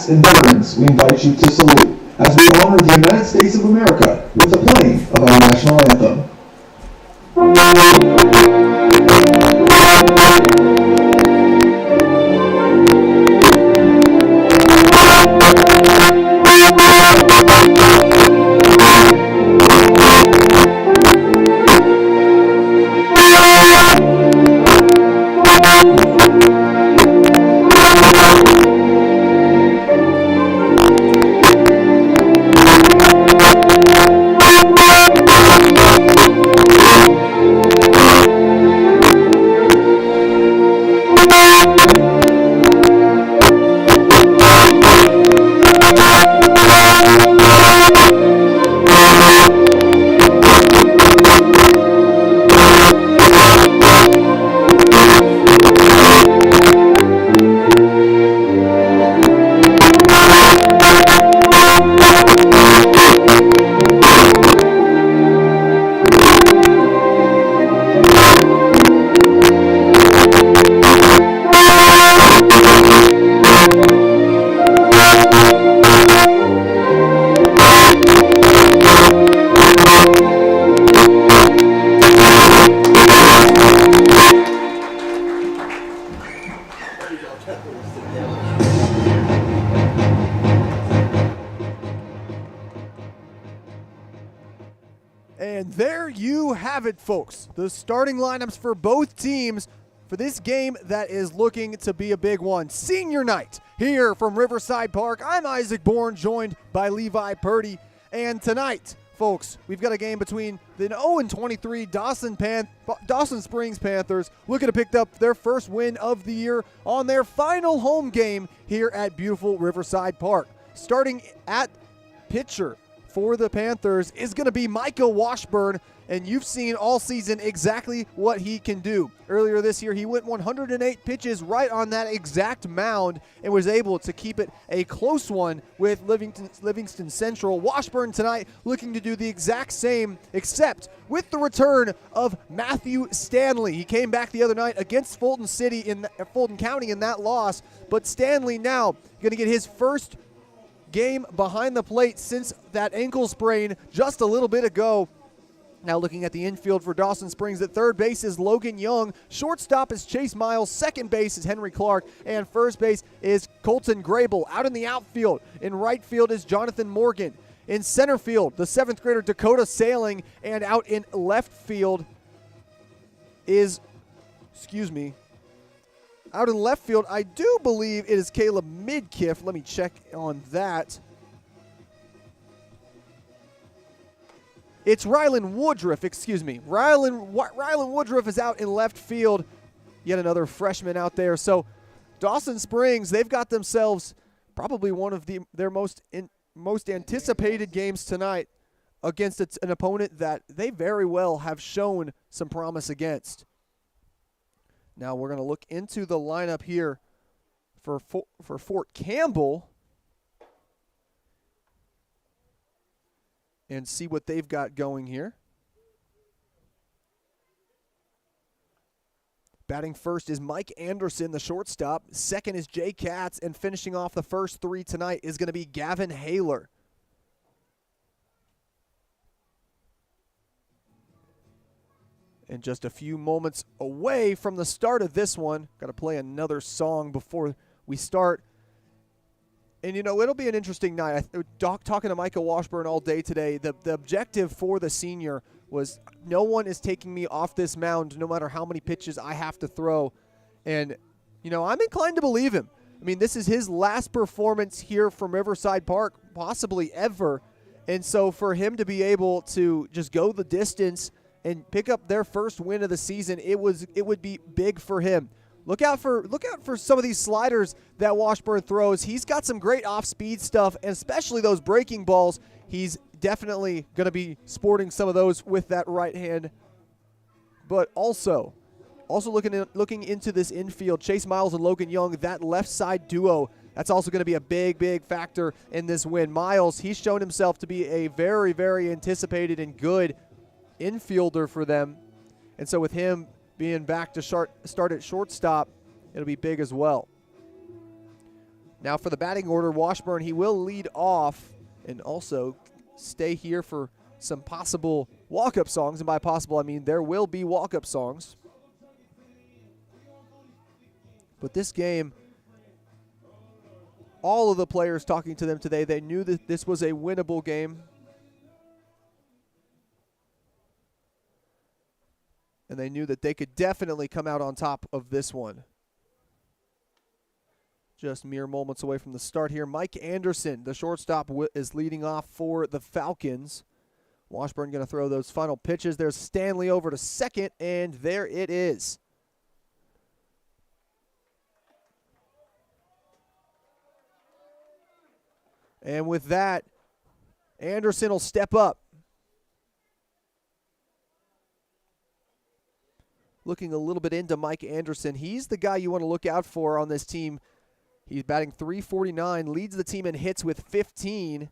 And veterans, we invite you to salute as we honor the United States of America with the playing of our national anthem. have it, folks. The starting lineups for both teams for this game that is looking to be a big one. Senior night here from Riverside Park. I'm Isaac Bourne, joined by Levi Purdy. And tonight, folks, we've got a game between the 0-23 Dawson Springs Panthers looking to pick up their first win of the year on their final home game here at beautiful Riverside Park. Starting at pitcher for the Panthers is going to be Micah Washburn, and you've seen all season exactly what he can do. Earlier this year, he went 108 pitches right on that exact mound and was able to keep it a close one with Livingston Central. Washburn tonight looking to do the exact same, except with the return of Matthew Stanley. He came back the other night against Fulton County in that loss, but Stanley now going to get his first game behind the plate since that ankle sprain just a little bit ago. Now looking at the infield for Dawson Springs, at third base is Logan Young, shortstop is Chase Miles, second base is Henry Clark, and first base is Colton Grable. Out in the outfield, in right field is Jonathan Morgan. In center field, the seventh grader Dakota Sailing, and out in left field is, out in left field, I do believe it is Caleb Midkiff. Let me check on that. It's Rylan Woodruff, Rylan Woodruff is out in left field. Yet another freshman out there. So Dawson Springs, they've got themselves probably one of their most anticipated games tonight against an opponent that they very well have shown some promise against. Now we're going to look into the lineup here for Fort Campbell and see what they've got going here. Batting first is Mike Anderson, the shortstop. Second is Jay Katz, and finishing off the first three tonight is going to be Gavin Haler. And just a few moments away from the start of this one, got to play another song before we start. And, you know, it'll be an interesting night. Talking to Micah Washburn all day today, the objective for the senior was no one is taking me off this mound no matter how many pitches I have to throw. And, you know, I'm inclined to believe him. I mean, this is his last performance here from Riverside Park, possibly ever. And so for him to be able to just go the distance and pick up their first win of the season, it would be big for him. Look out for some of these sliders that Washburn throws. He's got some great off-speed stuff, and especially those breaking balls. He's definitely going to be sporting some of those with that right hand. But also looking into this infield, Chase Miles and Logan Young, that left side duo, that's also going to be a big factor in this win. Miles, he's shown himself to be a very, very anticipated and good infielder for them. And so with him being back to start at shortstop, it'll be big as well. Now for the batting order, Washburn, he will lead off and also stay here for some possible walk-up songs. And by possible, I mean there will be walk-up songs. But this game, all of the players talking to them today, they knew that this was a winnable game. And they knew that they could definitely come out on top of this one. Just mere moments away from the start here. Mike Anderson, the shortstop, is leading off for the Falcons. Washburn going to throw those final pitches. There's Stanley over to second, and there it is. And with that, Anderson will step up. Looking a little bit into Mike Anderson. He's the guy you want to look out for on this team. He's batting .349, leads the team in hits with 15.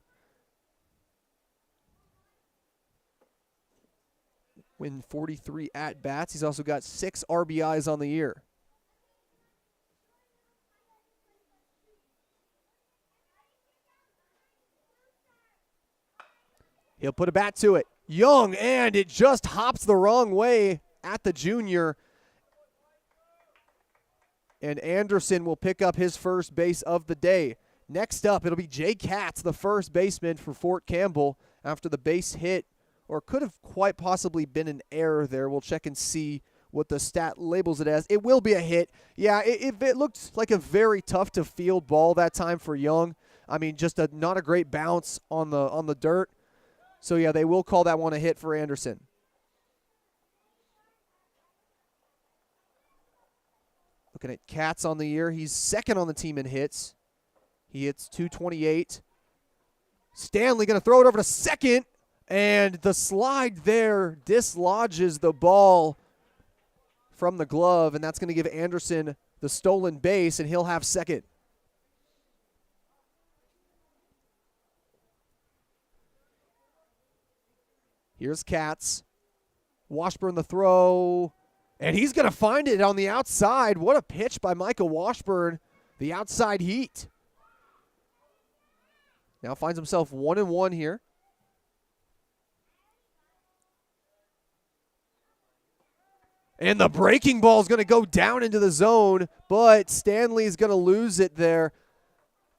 Win 43 at-bats. He's also got 6 RBIs on the year. He'll put a bat to it. Young, and it just hops the wrong way at the junior. And Anderson will pick up his first base of the day. Next up, it'll be Jay Katz, the first baseman for Fort Campbell, after the base hit or could have quite possibly been an error there. We'll check and see what the stat labels it as. It will be a hit. Yeah, it looked like a very tough to field ball that time for Young. I mean, just not a great bounce on the dirt. So yeah, they will call that one a hit for Anderson. Looking at Katz on the year, he's second on the team in hits. He hits .228. Stanley going to throw it over to second, and the slide there dislodges the ball from the glove, and that's going to give Anderson the stolen base, and he'll have second. Here's Katz. Washburn the throw, and he's going to find it on the outside. What a pitch by Michael Washburn, the outside heat. Now finds himself 1-1 here. And the breaking ball is going to go down into the zone, but Stanley is going to lose it there.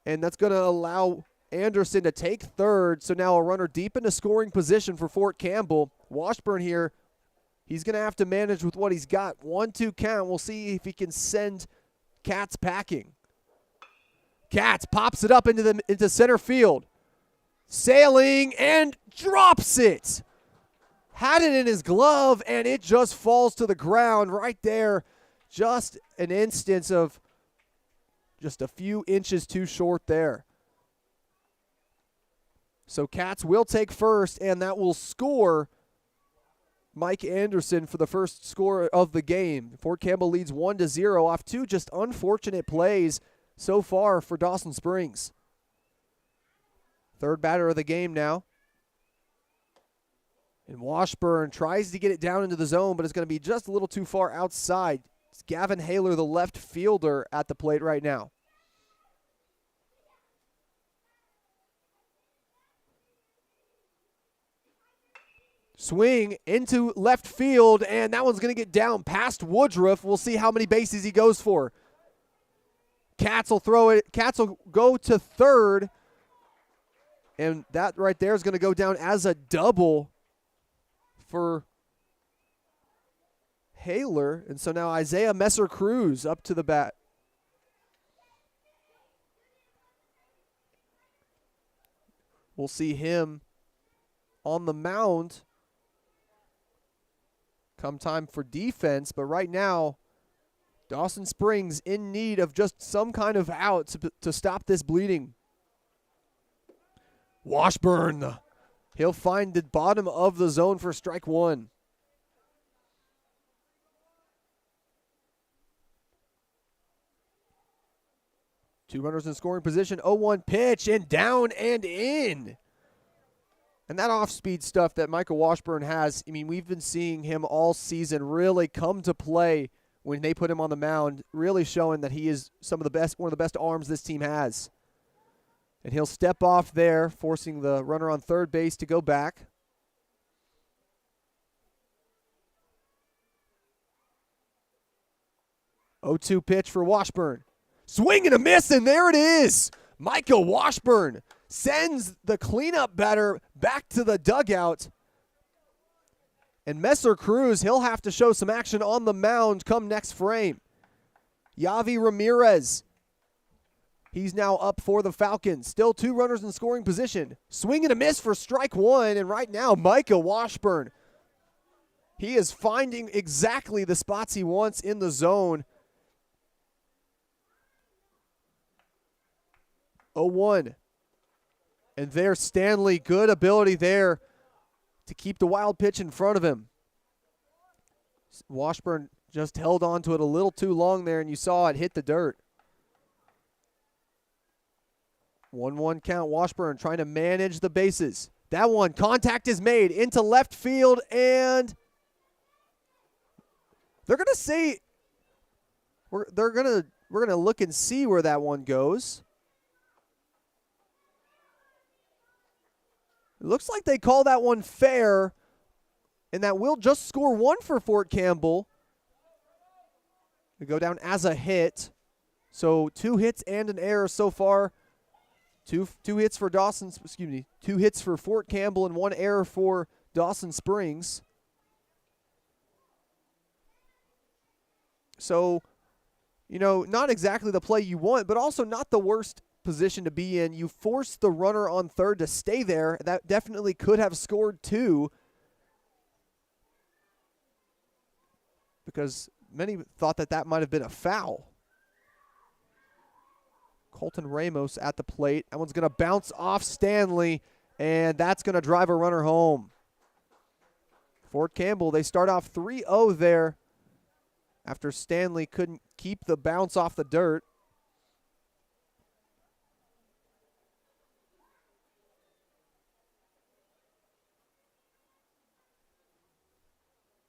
And that's going to allow Anderson to take third. So now a runner deep into scoring position for Fort Campbell. Washburn here, he's going to have to manage with what he's got. 1-2 count. We'll see if he can send Katz packing. Katz pops it up into center field. Sailing and drops it. Had it in his glove, and it just falls to the ground right there. Just an instance of just a few inches too short there. So Katz will take first, and that will score Mike Anderson for the first score of the game. Fort Campbell leads 1-0 off two just unfortunate plays so far for Dawson Springs. Third batter of the game now. And Washburn tries to get it down into the zone, but it's going to be just a little too far outside. It's Gavin Haler, the left fielder, at the plate right now. Swing into left field, and that one's going to get down past Woodruff. We'll see how many bases he goes for. Katz will throw it. Katz will go to third, and that right there is going to go down as a double for Haler. And so now Isaiah Messer-Cruz up to the bat. We'll see him on the mound come time for defense, but right now Dawson Springs in need of just some kind of out to stop this bleeding. Washburn, he'll find the bottom of the zone for strike one. Two runners in scoring position, 0-1 pitch, and down and in. And that off-speed stuff that Michael Washburn has, I mean, we've been seeing him all season really come to play when they put him on the mound, really showing that he is one of the best arms this team has. And he'll step off there, forcing the runner on third base to go back. Oh-2 pitch for Washburn. Swing and a miss, and there it is. Michael Washburn sends the cleanup batter back to the dugout. And Messer-Cruz, he'll have to show some action on the mound come next frame. Yavi Ramirez, he's now up for the Falcons. Still two runners in scoring position. Swing and a miss for strike one, and right now Michael Washburn, he is finding exactly the spots he wants in the zone. 0-1. And there's Stanley, good ability there to keep the wild pitch in front of him. Washburn just held on to it a little too long there, and you saw it hit the dirt. 1-1 count. Washburn trying to manage the bases. That one, contact is made into left field, and they're going to say we're going to look and see where that one goes. It looks like they call that one fair, and that will just score one for Fort Campbell. We go down as a hit. So 2 hits and an error so far. Two hits for Dawson's, 2 hits for Fort Campbell and 1 error for Dawson Springs. So, not exactly the play you want, but also not the worst position to be in. You forced the runner on third to stay there. That definitely could have scored two, because many thought that might have been a foul. Colton Ramos at the plate. That one's going to bounce off Stanley, and that's going to drive a runner home. Fort Campbell, they start off 3-0 there after Stanley couldn't keep the bounce off the dirt.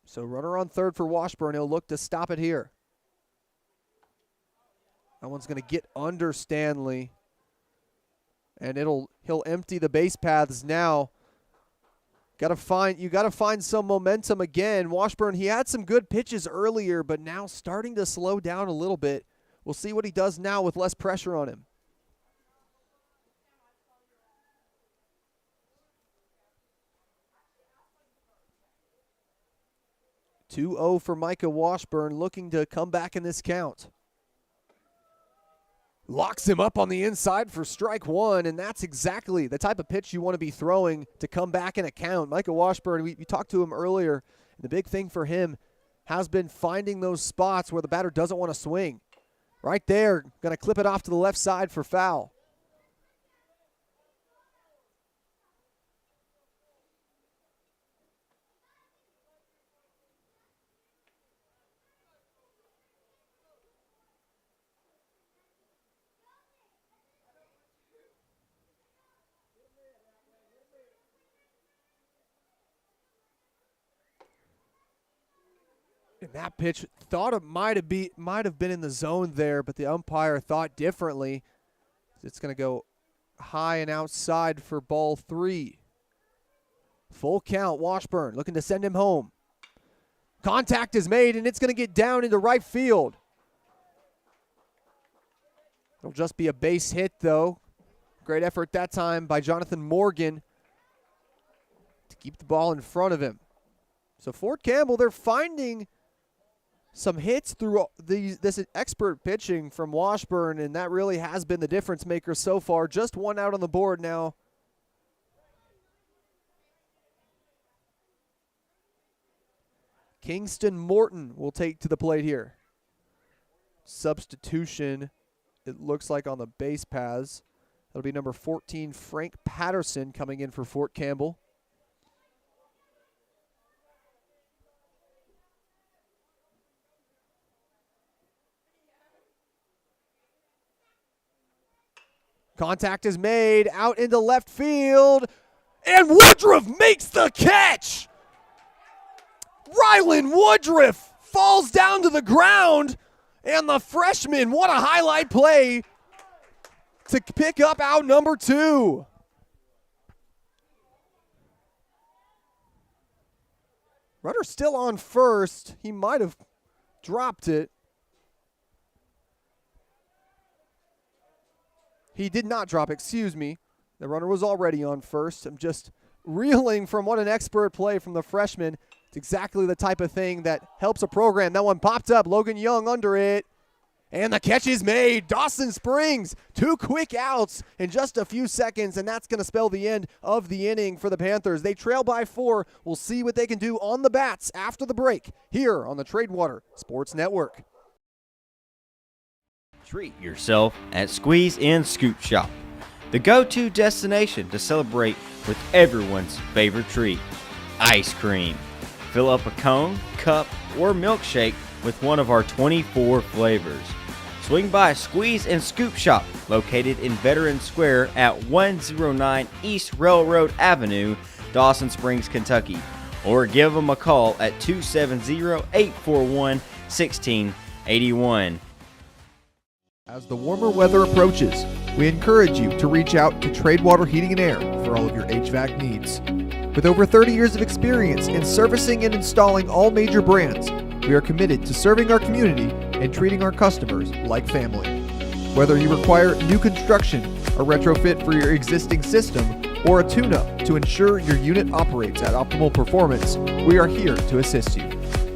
So runner on third for Washburn. He'll look to stop it here. That one's going to get under Stanley, and he'll empty the base paths now. You got to find some momentum again. Washburn, he had some good pitches earlier, but now starting to slow down a little bit. We'll see what he does now with less pressure on him. (2-0) for Micah Washburn, looking to come back in this count. Locks him up on the inside for strike one, and that's exactly the type of pitch you want to be throwing to come back in a count. Micah Washburn, we talked to him earlier, and the big thing for him has been finding those spots where the batter doesn't want to swing. Right there, going to clip it off to the left side for foul. And that pitch, thought it might have been in the zone there, but the umpire thought differently. It's going to go high and outside for ball three. Full count, Washburn looking to send him home. Contact is made, and it's going to get down into right field. It'll just be a base hit, though. Great effort that time by Jonathan Morgan to keep the ball in front of him. So Fort Campbell, they're finding some hits through this expert pitching from Washburn, and that really has been the difference maker so far. Just one out on the board now. Kingston Morton will take to the plate here. Substitution, it looks like, on the base paths. That'll be number 14, Frank Patterson, coming in for Fort Campbell. Contact is made out into left field, and Woodruff makes the catch. Rylan Woodruff falls down to the ground, and the freshman, what a highlight play to pick up out number two. Runner still on first. He might have dropped it. He did not drop, excuse me. The runner was already on first. I'm just reeling from what an expert play from the freshman. It's exactly the type of thing that helps a program. That one popped up. Logan Young under it. And the catch is made. Dawson Springs, 2 quick outs in just a few seconds, and that's going to spell the end of the inning for the Panthers. They trail by 4. We'll see what they can do on the bats after the break here on the Tradewater Sports Network. Treat yourself at Squeeze and Scoop Shop, the go-to destination to celebrate with everyone's favorite treat, ice cream. Fill up a cone, cup, or milkshake with one of our 24 flavors. Swing by Squeeze and Scoop Shop, located in Veterans Square at 109 East Railroad Avenue, Dawson Springs, Kentucky, or give them a call at 270-841-1681. As the warmer weather approaches, we encourage you to reach out to Tradewater Heating and Air for all of your HVAC needs. With over 30 years of experience in servicing and installing all major brands, we are committed to serving our community and treating our customers like family. Whether you require new construction, a retrofit for your existing system, or a tune-up to ensure your unit operates at optimal performance, we are here to assist you.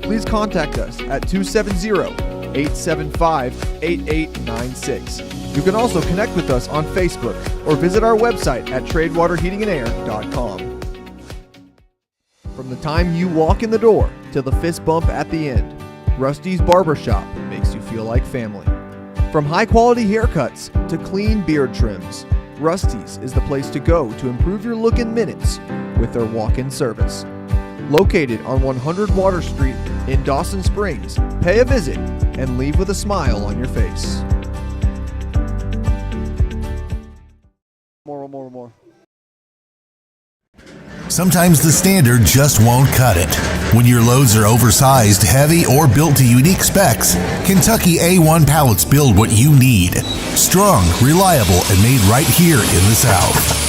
Please contact us at 270-875-8896. You can also connect with us on Facebook or visit our website at tradewaterheatingandair.com. From the time you walk in the door to the fist bump at the end, Rusty's Barbershop makes you feel like family. From high-quality haircuts to clean beard trims, Rusty's is the place to go to improve your look in minutes with their walk-in service. Located on 100 Water Street in Dawson Springs, pay a visit and leave with a smile on your face. More. Sometimes the standard just won't cut it. When your loads are oversized, heavy, or built to unique specs, Kentucky A1 pallets build what you need. Strong, reliable, and made right here in the South.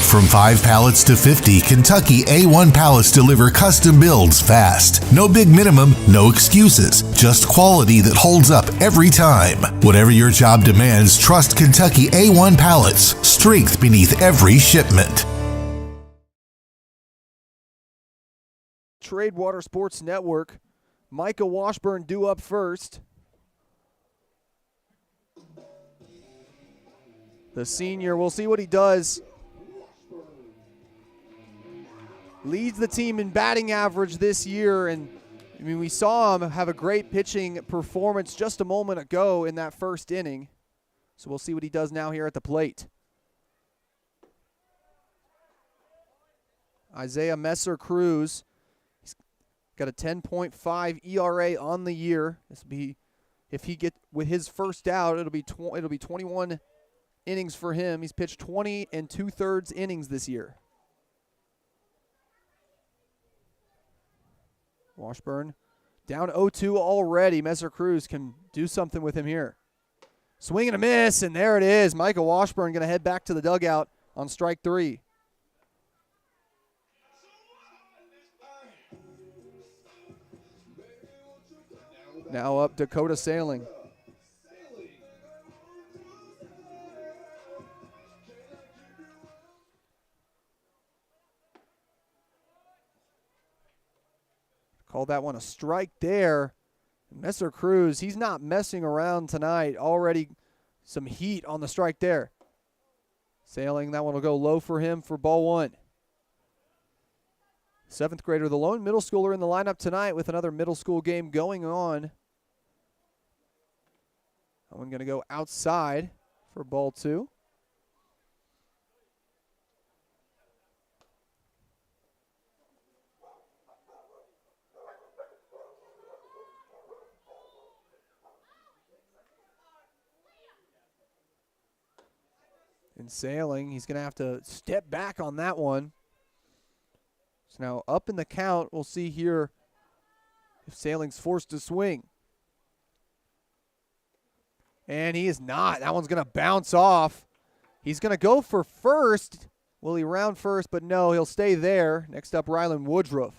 From 5 pallets to 50, Kentucky A1 pallets deliver custom builds fast. No big minimum, no excuses. Just quality that holds up every time. Whatever your job demands, trust Kentucky A1 pallets. Strength beneath every shipment. Trade Water Sports Network. Micah Washburn due up first. The senior, we'll see what he does. Leads the team in batting average this year, and I mean, we saw him have a great pitching performance just a moment ago in that first inning. So we'll see what he does now here at the plate. Isaiah Messer-Cruz. He's got a 10.5 ERA on the year. This will be, if he get with his first out, it'll be 21 innings for him. He's pitched 20 2/3 innings this year. Washburn down 0-2 already. Messer-Cruz can do something with him here. Swing and a miss, and there it is. Micah Washburn going to head back to the dugout on strike 3. Now up Dakota Sailing. Called that one a strike there. Messer-Cruz, he's not messing around tonight. Already some heat on the strike there. Sailing, that one will go low for him for ball 1. 7th grader, the lone middle schooler in the lineup tonight with another middle school game going on. That one going to go outside for ball 2. And Sailing, he's going to have to step back on that one. So now up in the count, we'll see here if Sailing's forced to swing. And he is not. That one's going to bounce off. He's going to go for first. Will he round first? But no, he'll stay there. Next up, Rylan Woodruff.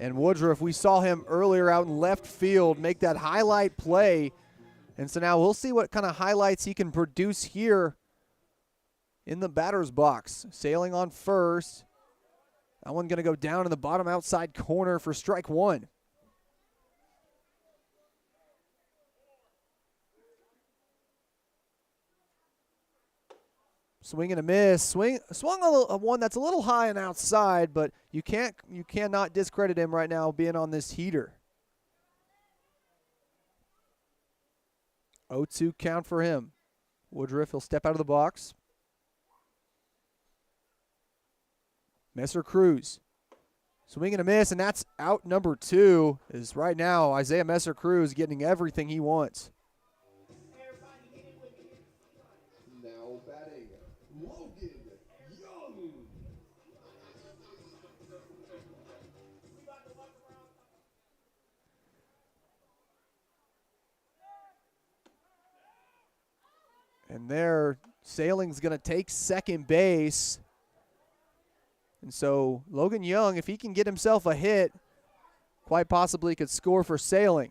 And Woodruff, we saw him earlier out in left field make that highlight play. And so now we'll see what kind of highlights he can produce here in the batter's box. Sailing on first. That one going to go down in the bottom outside corner for strike 1. Swing and a miss. Swung on one that's a little high and outside, but you cannot discredit him right now being on this heater. 0-2 count for him. Woodruff, he'll step out of the box. Messer-Cruz. Swing and a miss, and that's out number 2. Is right now Isaiah Messer-Cruz getting everything he wants. Now batting, Logan Young. And there, Sailing's going to take second base. And so Logan Young, if he can get himself a hit quite possibly could score for Sailing.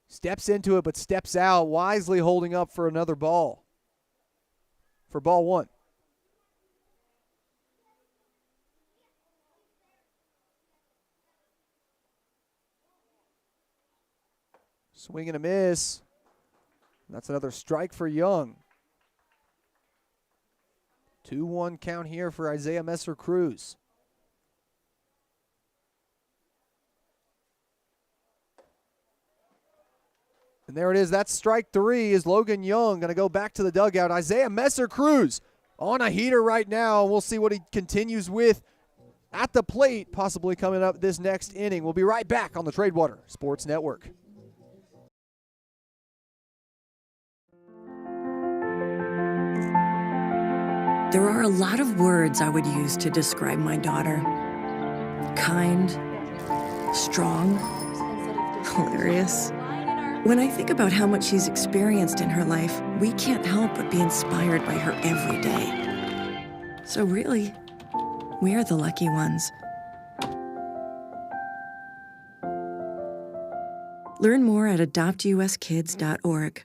Steps into it, but steps out, wisely holding up for another ball. For ball one. Swing and a miss. That's another strike for Young. 2-1 count here for Isaiah Messer-Cruz. And there it is. That's strike 3 is Logan Young going to go back to the dugout. Isaiah Messer-Cruz on a heater right now. We'll see what he continues with at the plate, possibly coming up this next inning. We'll be right back on the Tradewater Sports Network. There are a lot of words I would use to describe my daughter. Kind, strong, hilarious. When I think about how much she's experienced in her life, we can't help but be inspired by her every day. So really, we are the lucky ones. Learn more at adoptuskids.org.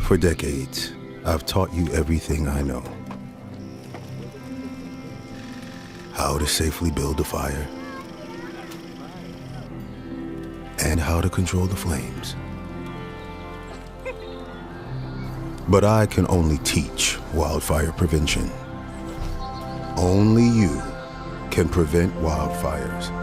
For decades, I've taught you everything I know. How to safely build a fire, and how to control the flames. But I can only teach wildfire prevention. Only you can prevent wildfires.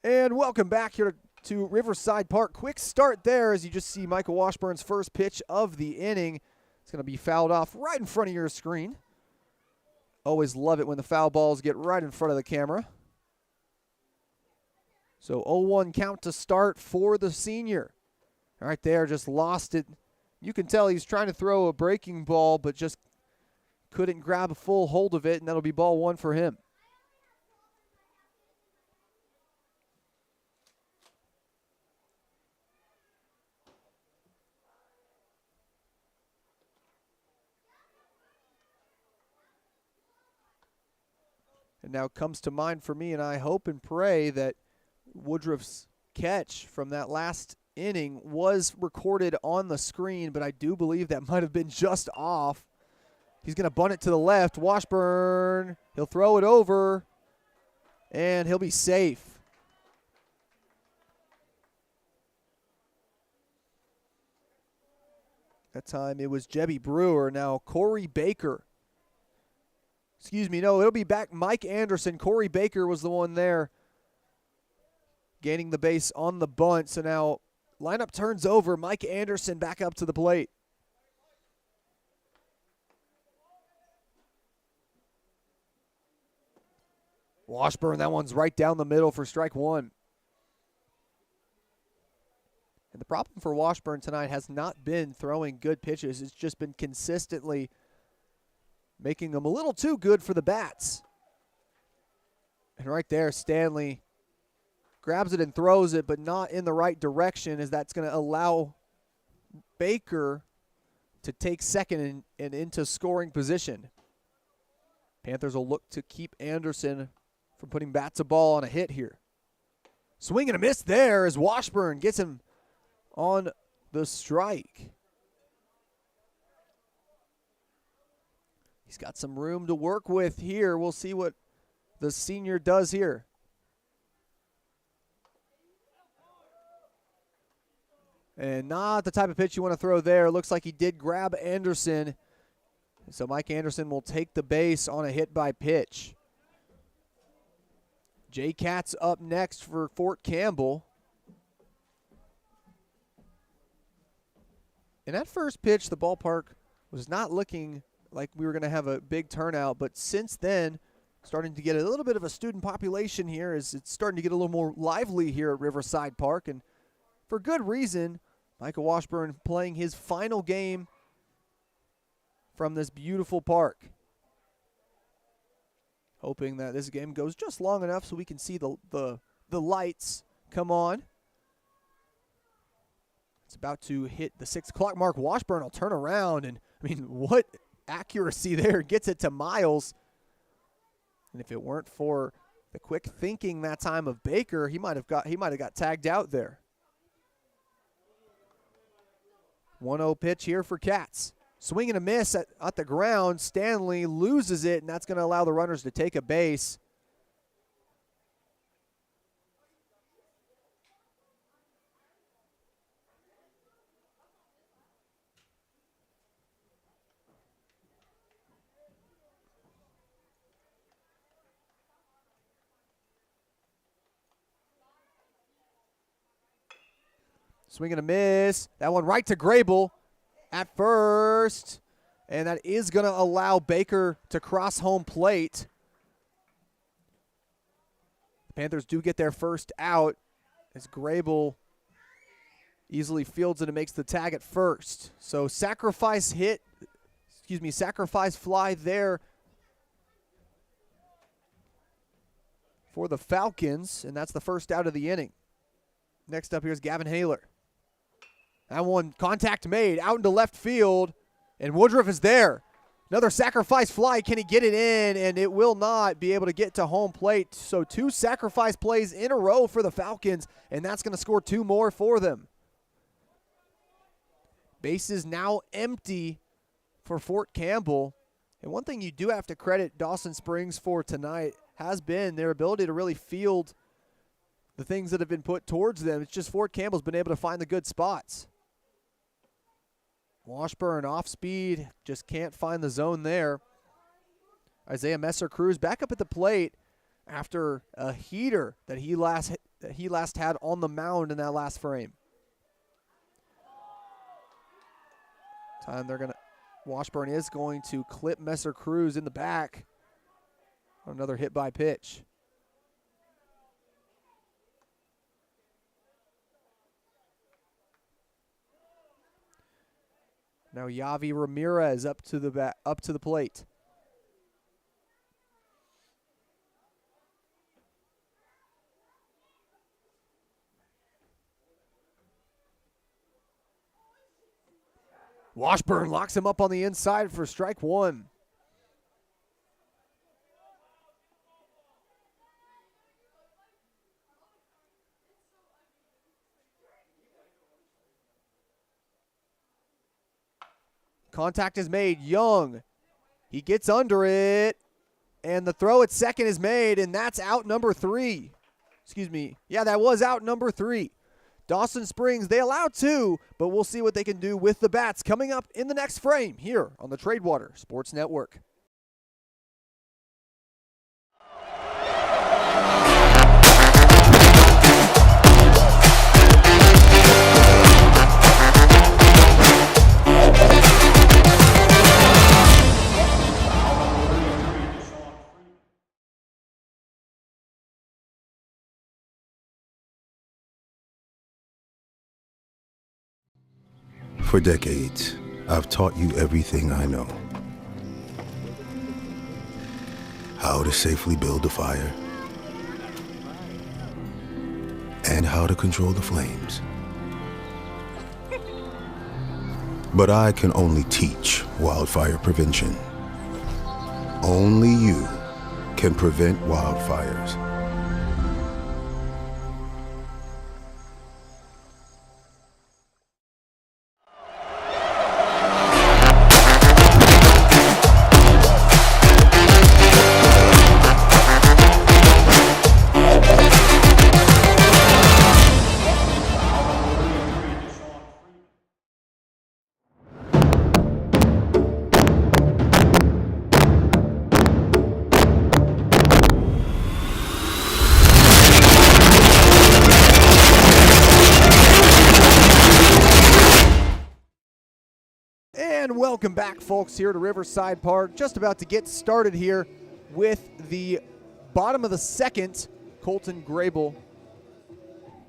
And welcome back here to Riverside Park. Quick start there as you just see Michael Washburn's first pitch of the inning. It's going to be fouled off right in front of your screen. Always love it when the foul balls get right in front of the camera. So 0-1 count to start for the senior. Right there, just lost it. You can tell he's trying to throw a breaking ball, but just couldn't grab a full hold of it, and that'll be ball one for him. And now comes to mind for me, and I hope and pray that Woodruff's catch from that last inning was recorded on the screen, but I do believe that might have been just off. He's going to bunt it to the left. Washburn, he'll throw it over, and he'll be safe. That time it was Jebby Brewer. Now Corey Baker. Excuse me, no, it'll be back Mike Anderson. Corey Baker was the one there gaining the base on the bunt. So now lineup turns over. Mike Anderson back up to the plate. Washburn, that one's right down the middle for strike one. And the problem for Washburn tonight has not been throwing good pitches. It's just been consistently making them a little too good for the bats. And right there, Stanley grabs it and throws it, but not in the right direction, as that's going to allow Baker to take second and into scoring position. Panthers will look to keep Anderson from putting bat to ball on a hit here. Swing and a miss there as Washburn gets him on the strike. He's got some room to work with here. We'll see what the senior does here. And not the type of pitch you want to throw there. Looks like he did grab Anderson. So Mike Anderson will take the base on a hit by pitch. Jay Katz up next for Fort Campbell. And at first pitch, the ballpark was not looking like we were going to have a big turnout, but since then, starting to get a little bit of a student population here as it's starting to get a little more lively here at Riverside Park, and for good reason. Michael Washburn playing his final game from this beautiful park. Hoping that this game goes just long enough so we can see the lights come on. It's about to hit the 6 o'clock mark. Washburn will turn around, and I mean, what accuracy there. Gets it to Miles. And if it weren't for the quick thinking that time of Baker, he might have got tagged out there. 1-0 pitch here for Cats. Swing and a miss at the ground. Stanley loses it, and that's going to allow the runners to take a base. Swing and a miss. That one right to Grable at first. And that is going to allow Baker to cross home plate. The Panthers do get their first out as Grable easily fields it and makes the tag at first. So sacrifice fly there for the Falcons, and that's the first out of the inning. Next up here is Gavin Haler. That one, contact made, out into left field, and Woodruff is there. Another sacrifice fly. Can he get it in? And it will not be able to get to home plate. So 2 sacrifice plays in a row for the Falcons, and that's going to score 2 more for them. Base is now empty for Fort Campbell. And one thing you do have to credit Dawson Springs for tonight has been their ability to really field the things that have been put towards them. It's just Fort Campbell's been able to find the good spots. Washburn off speed, just can't find the zone there. Isaiah Messer-Cruz back up at the plate after a heater that he last had on the mound in that last frame. Washburn is going to clip Messer-Cruz in the back. Another hit by pitch. Now Yavi Ramirez up to the plate. Washburn locks him up on the inside for strike 1. Contact is made. Young. He gets under it. And the throw at second is made, and that's out number 3. Excuse me. Yeah, that was out number 3. Dawson Springs, they allow 2, but we'll see what they can do with the bats coming up in the next frame here on the Tradewater Sports Network. For decades, I've taught you everything I know. How to safely build a fire, and how to control the flames. But I can only teach wildfire prevention. Only you can prevent wildfires. And welcome back, folks, here to Riverside Park. Just about to get started here with the bottom of the second. Colton Grable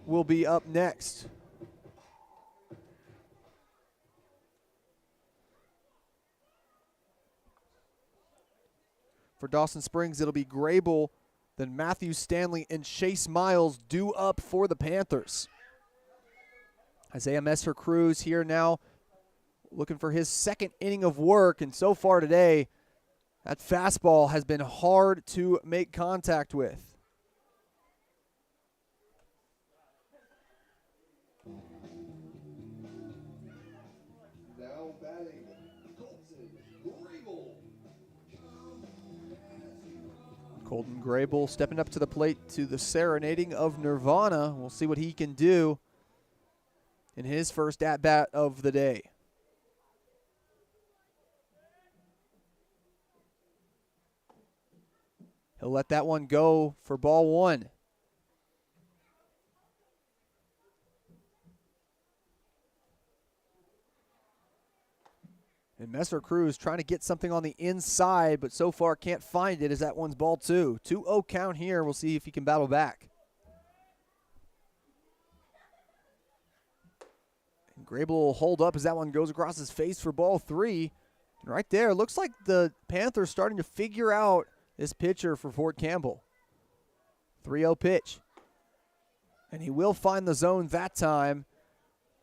will be up next. For Dawson Springs, it'll be Grable, then Matthew Stanley and Chase Miles due up for the Panthers. Isaiah Messer-Cruz here now, looking for his second inning of work, and so far today, that fastball has been hard to make contact with. Now batting, Colton Grable. Colton Grable stepping up to the plate to the serenading of Nirvana. We'll see what he can do in his first at-bat of the day. He'll let that one go for ball one. And Messer-Cruz trying to get something on the inside, but so far can't find it as that one's ball two. 2-0 count here. We'll see if he can battle back. And Grable will hold up as that one goes across his face for ball three. And right there, looks like the Panthers starting to figure out this pitcher for Fort Campbell. 3-0 pitch. And he will find the zone that time.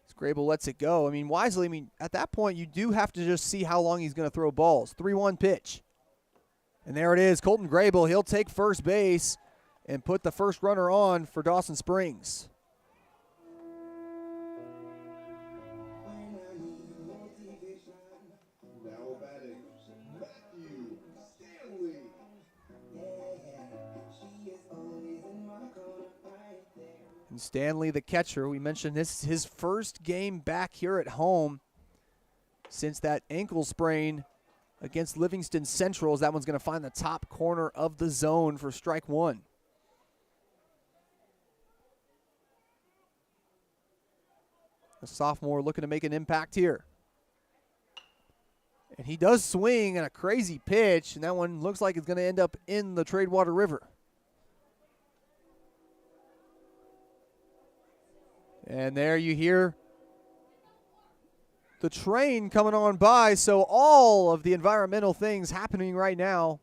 As Grable lets it go. I mean, wisely, at that point, you do have to just see how long he's going to throw balls. 3-1 pitch. And there it is, Colton Grable. He'll take first base and put the first runner on for Dawson Springs. Now batting, Matthew Stanley. And Stanley, the catcher, we mentioned this is his first game back here at home since that ankle sprain against Livingston Central, as that one's going to find the top corner of the zone for strike one. The sophomore looking to make an impact here. And he does swing at a crazy pitch, and that one looks like it's going to end up in the Tradewater River. And there you hear the train coming on by, so all of the environmental things happening right now.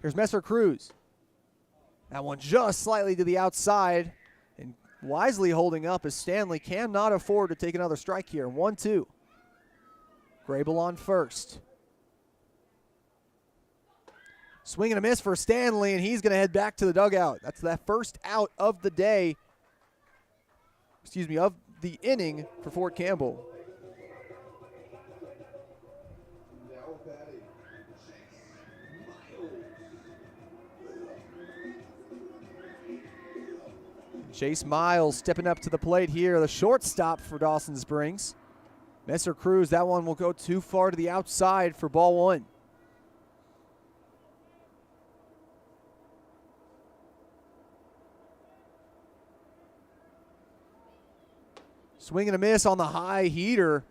Here's Messer-Cruz. That one just slightly to the outside, and wisely holding up as Stanley cannot afford to take another strike here. 1-2. Grable on first. Swing and a miss for Stanley, and he's going to head back to the dugout. That's that first out of the day. Of the inning for Fort Campbell. Now batting, Chase Miles stepping up to the plate here, the shortstop for Dawson Springs. Messer-Cruz, that one will go too far to the outside for ball one. Swing and a miss on the high heater.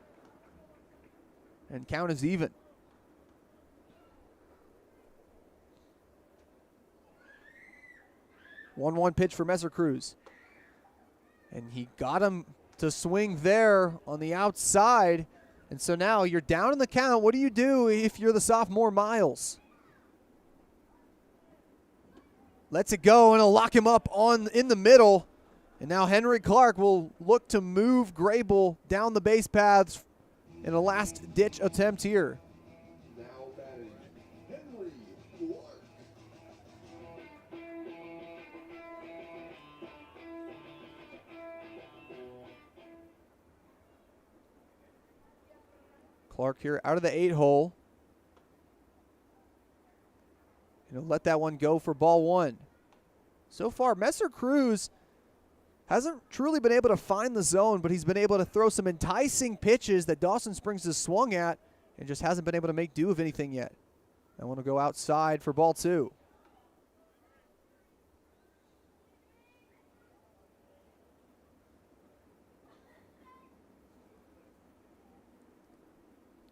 And count is even. One pitch for Messer-Cruz. And he got him to swing there on the outside. And so now you're down in the count. What do you do if you're the sophomore Miles? Lets it go, and he'll lock him up in the middle. And now Henry Clark will look to move Grable down the base paths in a last-ditch attempt here. now batting, Henry Clark. Clark here out of the 8-hole. And he'll let that one go for ball one. So far, Messer-Cruz hasn't truly been able to find the zone, but he's been able to throw some enticing pitches that Dawson Springs has swung at and just hasn't been able to make do of anything yet. I want to go outside for ball two.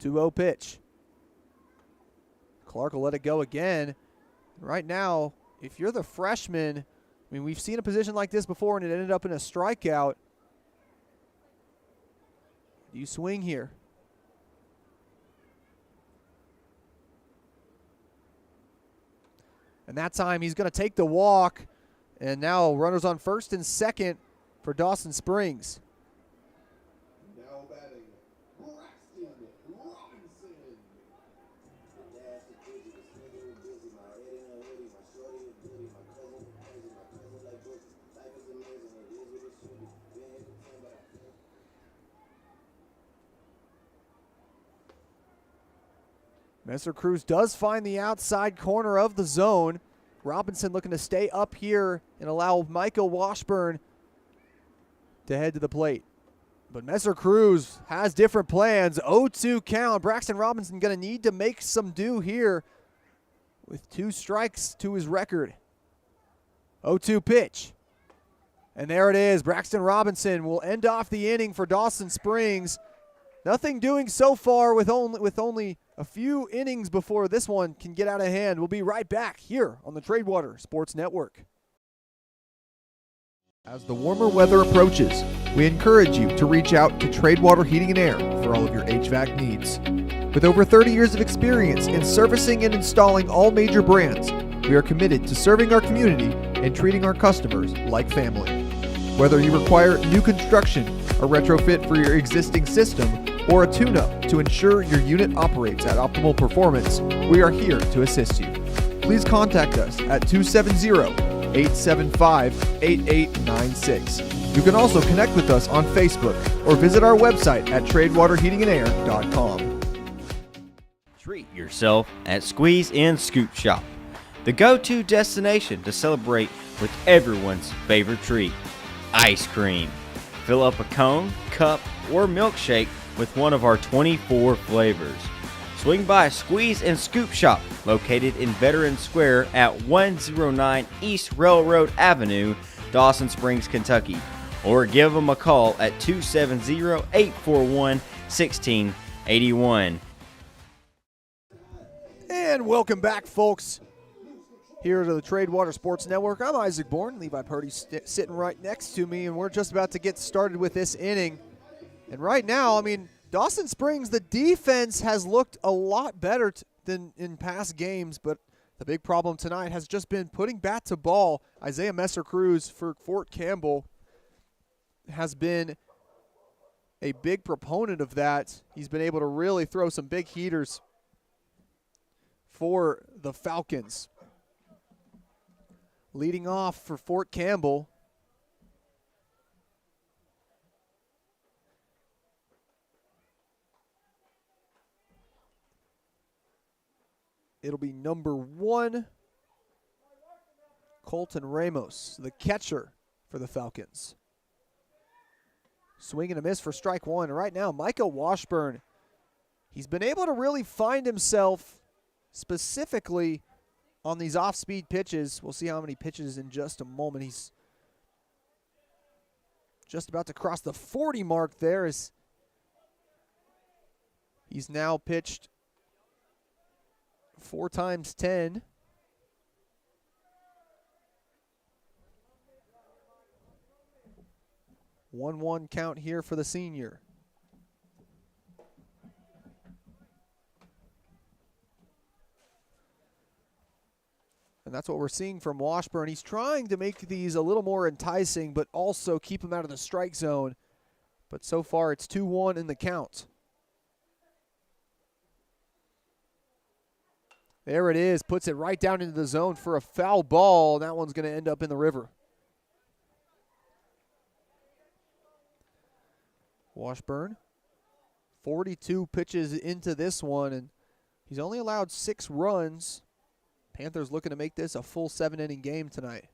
2-0 pitch. Clark will let it go again. Right now, if you're the freshman, I mean, we've seen a position like this before and it ended up in a strikeout. Do you swing here? And that time he's going to take the walk. And now runners on first and second for Dawson Springs. Now batting, Braxton Robinson. Messer Cruz does find the outside corner of the zone. Robinson looking to stay up here and allow Michael Washburn to head to the plate. But Messer Cruz has different plans. 0-2 count. Braxton Robinson going to need to make some do here with 2 strikes to his record. 0-2 pitch. And there it is. Braxton Robinson will end off the inning for Dawson Springs. Nothing doing so far with only a few innings before this one can get out of hand. We'll be right back here on the Tradewater Sports Network. As the warmer weather approaches, we encourage you to reach out to Tradewater Heating and Air for all of your HVAC needs. With over 30 years of experience in servicing and installing all major brands, we are committed to serving our community and treating our customers like family. Whether you require new construction, a retrofit for your existing system, or a tune-up to ensure your unit operates at optimal performance, we are here to assist you. Please contact us at 270-875-8896. You can also connect with us on Facebook or visit our website at tradewaterheatingandair.com. Treat yourself at Squeeze and Scoop Shop, the go-to destination to celebrate with everyone's favorite treat, ice cream. Fill up a cone, cup, or milkshake with one of our 24 flavors. Swing by Squeeze and Scoop Shop, located in Veterans Square at 109 East Railroad Avenue, Dawson Springs, Kentucky. Or give them a call at 270-841-1681. And welcome back, folks, here to the Tradewater Sports Network. I'm Isaac Bourne. Levi Purdy's sitting right next to me, and we're just about to get started with this inning. And right now, I mean, Dawson Springs, the defense has looked a lot better than in past games, but the big problem tonight has just been putting bat to ball. Isaiah Messer Cruz for Fort Campbell has been a big proponent of that. He's been able to really throw some big heaters for the Falcons. Leading off for Fort Campbell, it'll be number 1, Colton Ramos, the catcher for the Falcons. Swing and a miss for strike 1. And right now, Micah Washburn, he's been able to really find himself specifically on these off-speed pitches. We'll see how many pitches in just a moment. He's just about to cross the 40 mark there as he's now pitched 4 times 10. One count here for the senior. And that's what we're seeing from Washburn. He's trying to make these a little more enticing, but also keep him out of the strike zone. But so far, it's 2-1 in the count. There it is. Puts it right down into the zone for a foul ball. That one's going to end up in the river. Washburn, 42 pitches into this one, and he's only allowed 6 runs. Panthers looking to make this a full 7-inning game tonight.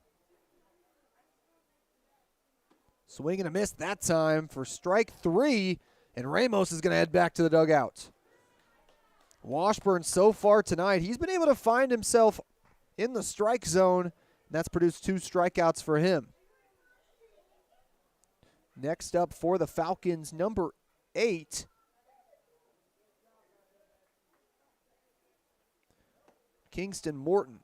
Swing and a miss that time for strike 3, and Ramos is going to head back to the dugout. Washburn so far tonight, he's been able to find himself in the strike zone, and that's produced 2 strikeouts for him. Next up for the Falcons, number 8, Kingston Morton.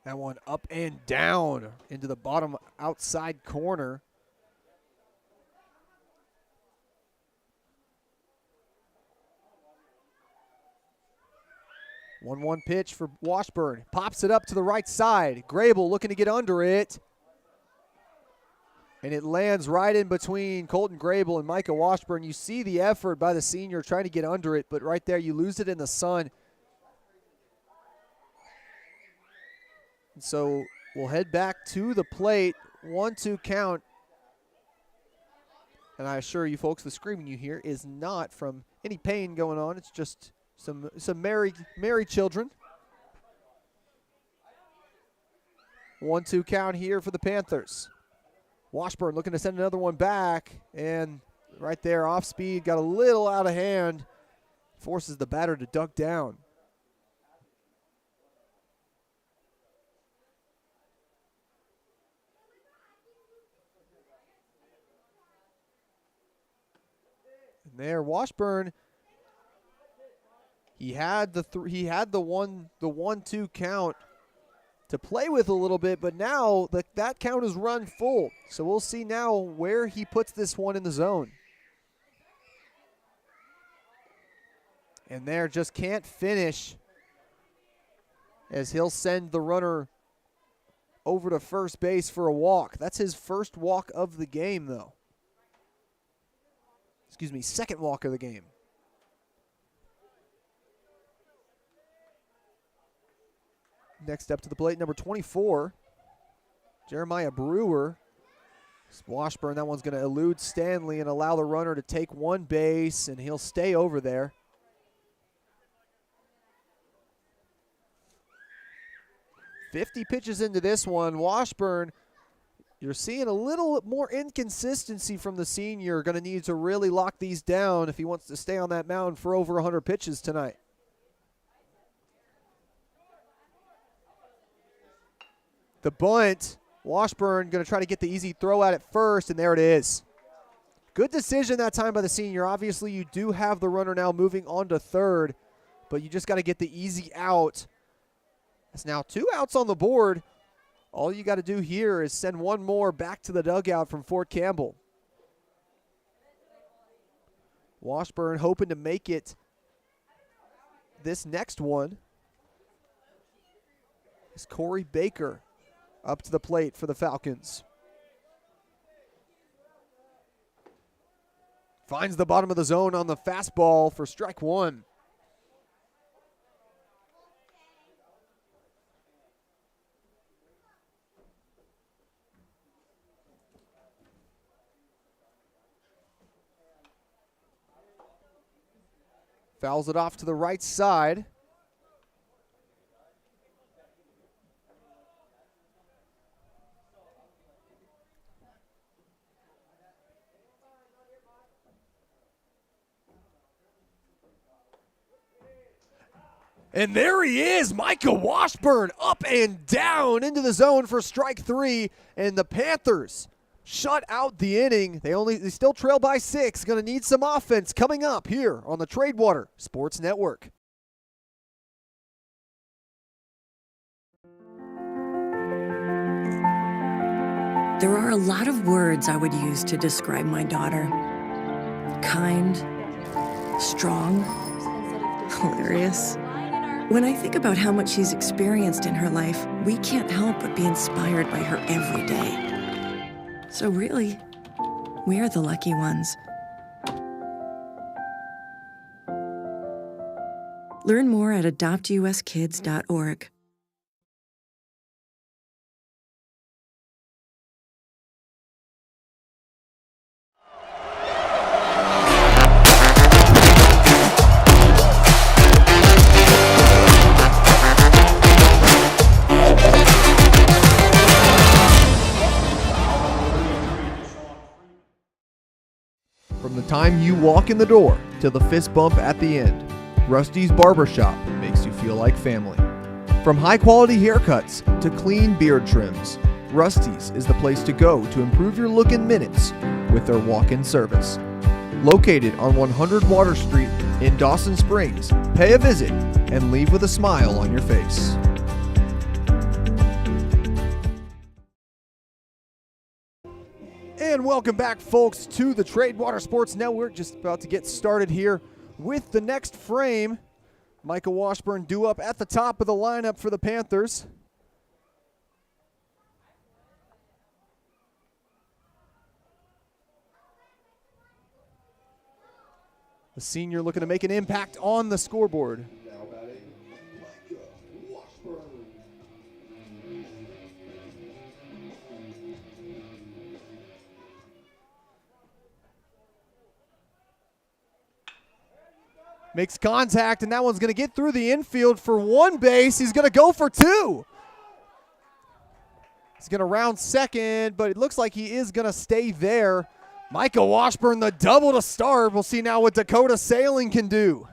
That one up and down into the bottom outside corner. One pitch for Washburn. Pops it up to the right side. Grable looking to get under it. And it lands right in between Colton Grable and Micah Washburn. You see the effort by the senior trying to get under it, but right there you lose it in the sun. And so we'll head back to the plate. 1-2 count. And I assure you folks, the screaming you hear is not from any pain going on. It's just some merry children. 1-2 count here for the Panthers. Washburn looking to send another one back. And right there, off speed, got a little out of hand. Forces the batter to duck down. There, Washburn. He had the 1-2 count to play with a little bit, but now that count is run full. So we'll see now where he puts this one in the zone. And there, just can't finish, as he'll send the runner over to first base for a walk. That's his first walk of the game, though. Excuse me, second walk of the game. Next up to the plate, number 24, Jeremiah Brewer. Washburn, that one's going to elude Stanley and allow the runner to take one base, and he'll stay over there. "50 pitches into this one. Washburn, you're seeing a little more inconsistency from the senior. Going to need to really lock these down if he wants to stay on that mound for over 100 pitches tonight. The bunt, Washburn going to try to get the easy throw at it first, and there it is. Good decision that time by the senior. Obviously, you do have the runner now moving on to third, but you just got to get the easy out. That's now 2 outs on the board. All you got to do here is send one more back to the dugout from Fort Campbell. Washburn hoping to make it this next one. Is Corey Baker up to the plate for the Falcons. Finds the bottom of the zone on the fastball for strike one. Fouls it off to the right side. And there he is, Micah Washburn, up and down into the zone for strike three. And the Panthers shut out the inning. They still trail by 6. Going to need some offense coming up here on the Tradewater Sports Network. There are a lot of words I would use to describe my daughter. Kind, strong, hilarious. When I think about how much she's experienced in her life, we can't help but be inspired by her every day. So really, we're the lucky ones. Learn more at adoptuskids.org. From the time you walk in the door to the fist bump at the end, Rusty's Barbershop makes you feel feel like family. From high-quality haircuts to clean beard trims, Rusty's is the place to go to improve your look in minutes with their walk-in service. Located on 100 Water Street in Dawson Springs, pay a visit and leave with a smile on your face. And welcome back, folks, to the Trade Water Sports Network. Just about to get started here with the next frame. Micah Washburn due up at the top of the lineup for the Panthers. The senior looking to make an impact on the scoreboard. Makes contact, and that one's going to get through the infield for one base. He's going to go for two. He's going to round second, but it looks like he is going to stay there. Micah Washburn, the double to start. We'll see now what Dakota Sailing can do.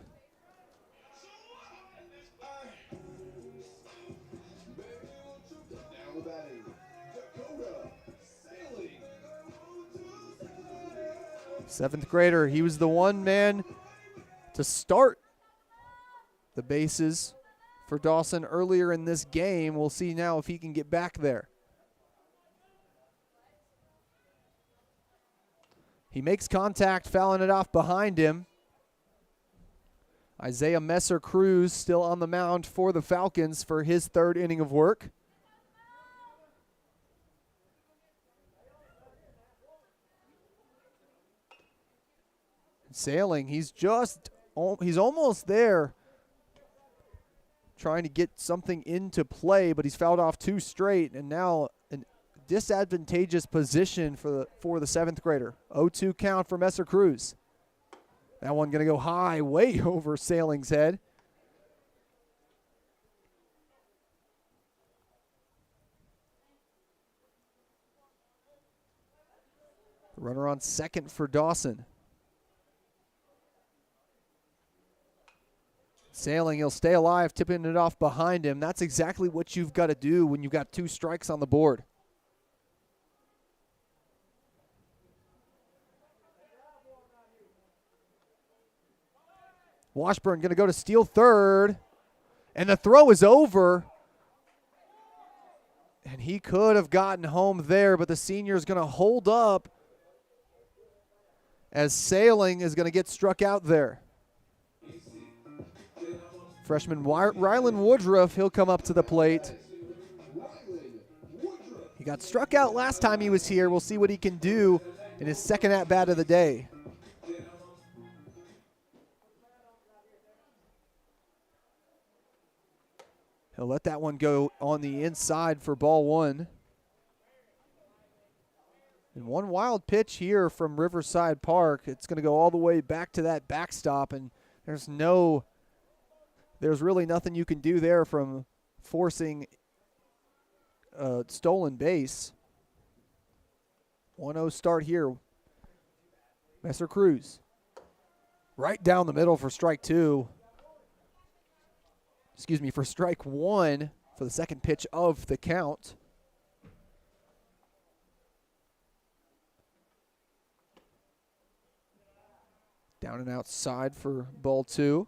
Seventh grader, he was the one man to start the bases for Dawson earlier in this game. We'll see now if he can get back there. He makes contact, fouling it off behind him. Isaiah Messer-Cruz still on the mound for the Falcons for his third inning of work. Sailing, he's almost there, trying to get something into play, but he's fouled off two straight, and now a disadvantageous position for the seventh grader. 0-2 count for Messer-Cruz. That one going to go high, way over Sailing's head. The runner on second for Dawson. Sailing, he'll stay alive, tipping it off behind him. That's exactly what you've got to do when you've got two strikes on the board. Washburn going to go to steal third, and the throw is over. And he could have gotten home there, but the senior is going to hold up as Sailing is going to get struck out there. Freshman Rylan Woodruff, he'll come up to the plate. He got struck out last time he was here. We'll see what he can do in his second at-bat of the day. He'll let that one go on the inside for ball one. And one wild pitch here from Riverside Park. It's going to go all the way back to that backstop, and there's really nothing you can do there from forcing a stolen base. 1-0 start here. Messer-Cruz right down the middle for strike two. For strike one for the second pitch of the count. Down and outside for ball two.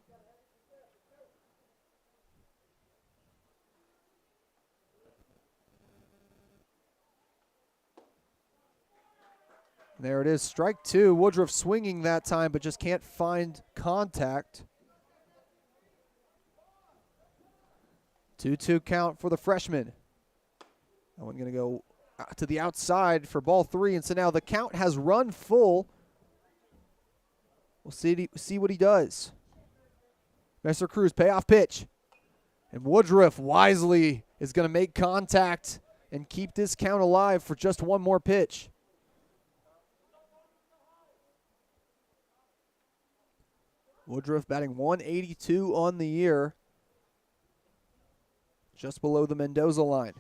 There it is, strike two. Woodruff swinging that time, but just can't find contact. 2-2 count for the freshman. That one going to go to the outside for ball three, and so now the count has run full. We'll see what he does. Messer-Cruz, payoff pitch. And Woodruff wisely is going to make contact and keep this count alive for just one more pitch. Woodruff batting 182 on the year, just below the Mendoza line.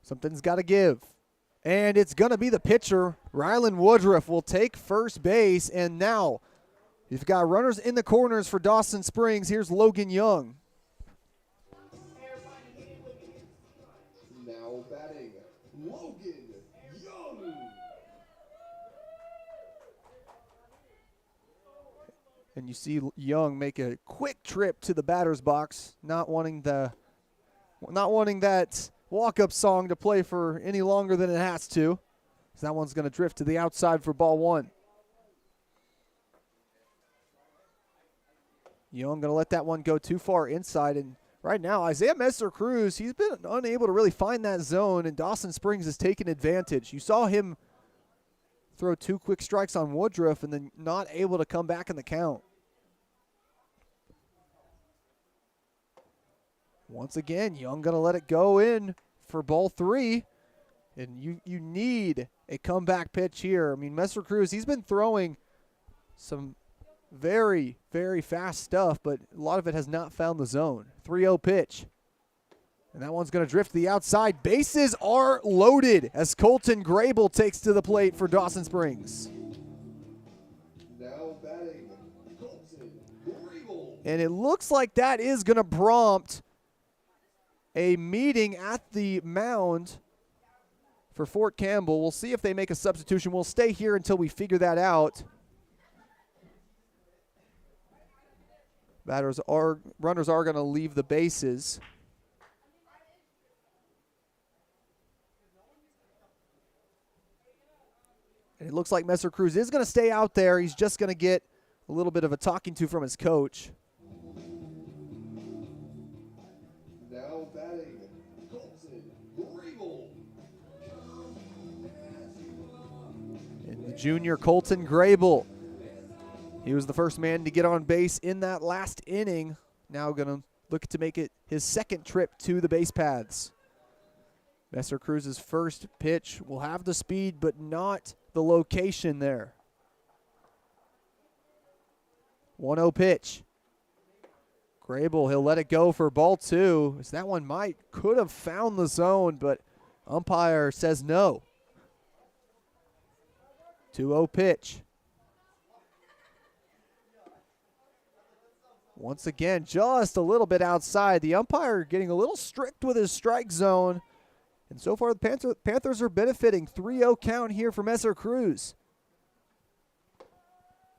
Something's got to give. And it's going to be the pitcher, Rylan Woodruff, will take first base. And now you've got runners in the corners for Dawson Springs. Here's Logan Young. Now batting, Logan Young. And you see Young make a quick trip to the batter's box, not wanting that walk-up song to play for any longer than it has to. So that one's going to drift to the outside for ball one. Young going to let that one go too far inside. And right now, Isaiah Messer-Cruz, he's been unable to really find that zone, and Dawson Springs has taken advantage. You saw him throw 2 quick strikes on Woodruff and then not able to come back in the count. Once again, Young going to let it go in for ball 3. And you need a comeback pitch here. I mean, Messer-Cruz, he's been throwing some very, very fast stuff, but a lot of it has not found the zone. 3-0 pitch. And that one's going to drift to the outside. Bases are loaded as Colton Grable takes to the plate for Dawson Springs. Now batting, Colton Grable. And it looks like that is going to prompt a meeting at the mound for Fort Campbell. We'll see if they make a substitution. We'll stay here until we figure that out. Runners are going to leave the bases. And it looks like Messer-Cruz is going to stay out there. He's just going to get a little bit of a talking to from his coach. Now batting, Colton Grable. And the junior Colton Grable. He was the first man to get on base in that last inning. Now going to look to make it his second trip to the base paths. Messer-Cruz's first pitch will have the speed, but not the location there. 1-0 pitch. Grable, he'll let it go for ball 2. As that one could have found the zone, but umpire says no. 2-0 pitch. Once again, just a little bit outside. The umpire getting a little strict with his strike zone. And so far, the Panthers are benefiting. 3-0 count here for Messer-Cruz.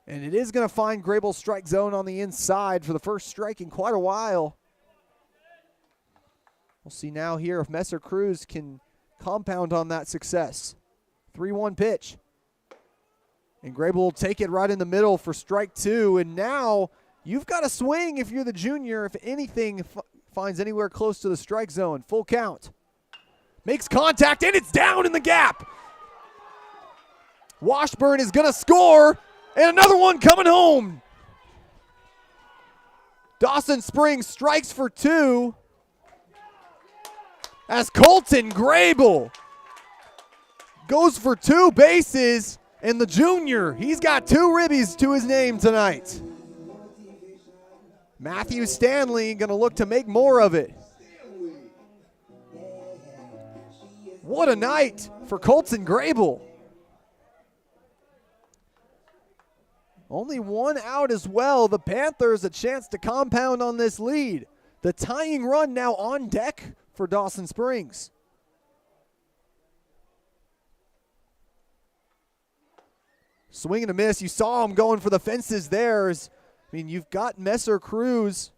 And it is going to find Grable's strike zone on the inside for the first strike in quite a while. We'll see now here if Messer-Cruz can compound on that success. 3-1 pitch. And Grable will take it right in the middle for strike 2. And now you've got to swing if you're the junior. If anything finds anywhere close to the strike zone. Full count. Makes contact, and it's down in the gap. Washburn is going to score, and another one coming home. Dawson Springs strikes for 2 as Colton Grable goes for 2 bases, and the junior, he's got 2 ribbies to his name tonight. Matthew Stanley going to look to make more of it. What a night for Colton Grable. Only 1 out as well. The Panthers a chance to compound on this lead. The tying run now on deck for Dawson Springs. Swing and a miss. You saw him going for the fences there. You've got Messer-Cruz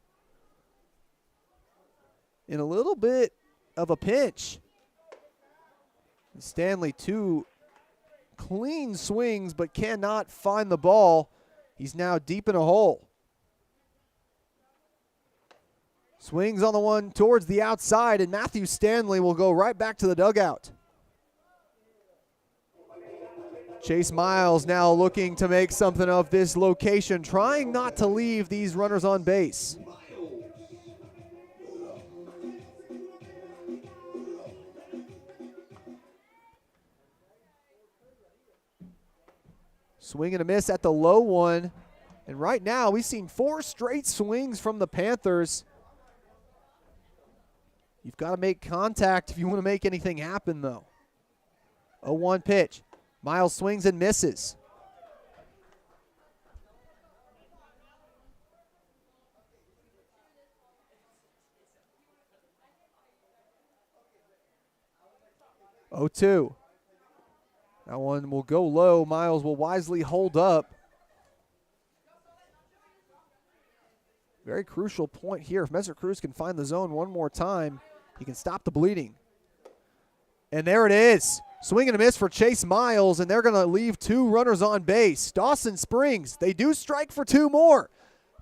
in a little bit of a pinch. Stanley, 2 clean swings, but cannot find the ball. He's now deep in a hole. Swings on the one towards the outside, and Matthew Stanley will go right back to the dugout. Chase Miles now looking to make something of this location, trying not to leave these runners on base. Swing and a miss at the low one. And right now, we've seen 4 straight swings from the Panthers. You've got to make contact if you want to make anything happen, though. 0-1 pitch. Miles swings and misses. Oh, 2. That one will go low. Miles will wisely hold up. Very crucial point here. If Messer Cruz can find the zone one more time, he can stop the bleeding. And there it is. Swing and a miss for Chase Miles, and they're going to leave 2 runners on base. Dawson Springs, they do strike for 2 more.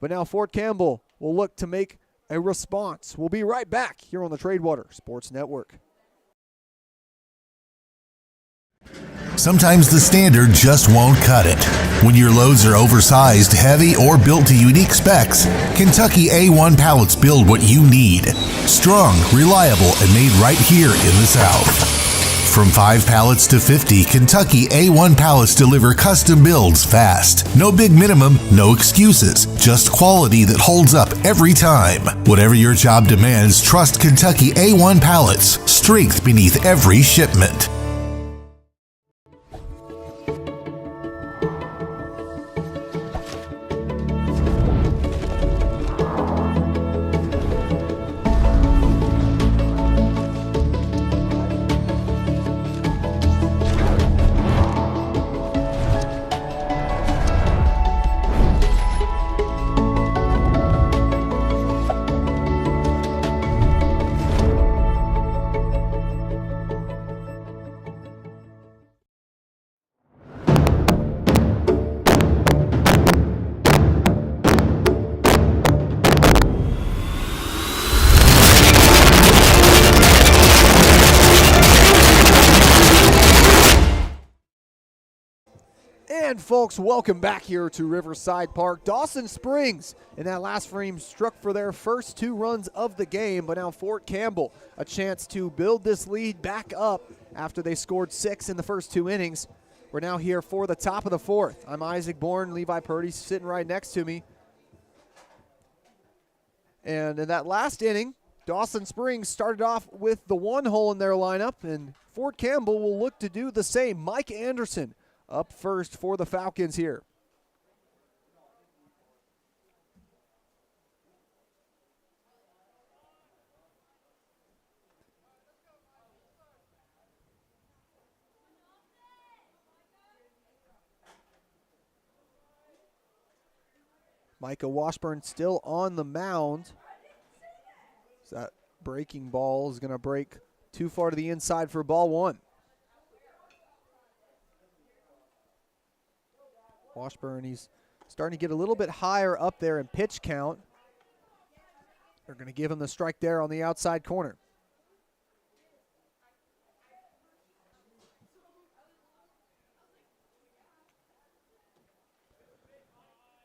But now Fort Campbell will look to make a response. We'll be right back here on the Tradewater Sports Network. Sometimes the standard just won't cut it. When your loads are oversized, heavy, or built to unique specs, Kentucky A1 pallets build what you need. Strong, reliable, and made right here in the South. From 5 pallets to 50, Kentucky A1 pallets deliver custom builds fast. No big minimum, no excuses. Just quality that holds up every time. Whatever your job demands, trust Kentucky A1 pallets. Strength beneath every shipment. And folks, welcome back here to Riverside Park. Dawson Springs in that last frame struck for their first 2 runs of the game, but now Fort Campbell a chance to build this lead back up after they scored 6 in the first 2 innings. We're now here for the top of the 4th. I'm Isaac Bourne, Levi Purdy sitting right next to me. And in that last inning, Dawson Springs started off with the 1 hole in their lineup, and Fort Campbell will look to do the same. Mike Anderson up first for the Falcons here. Micah Washburn still on the mound. That breaking ball is going to break too far to the inside for ball 1. Washburn, he's starting to get a little bit higher up there in pitch count. They're going to give him the strike there on the outside corner.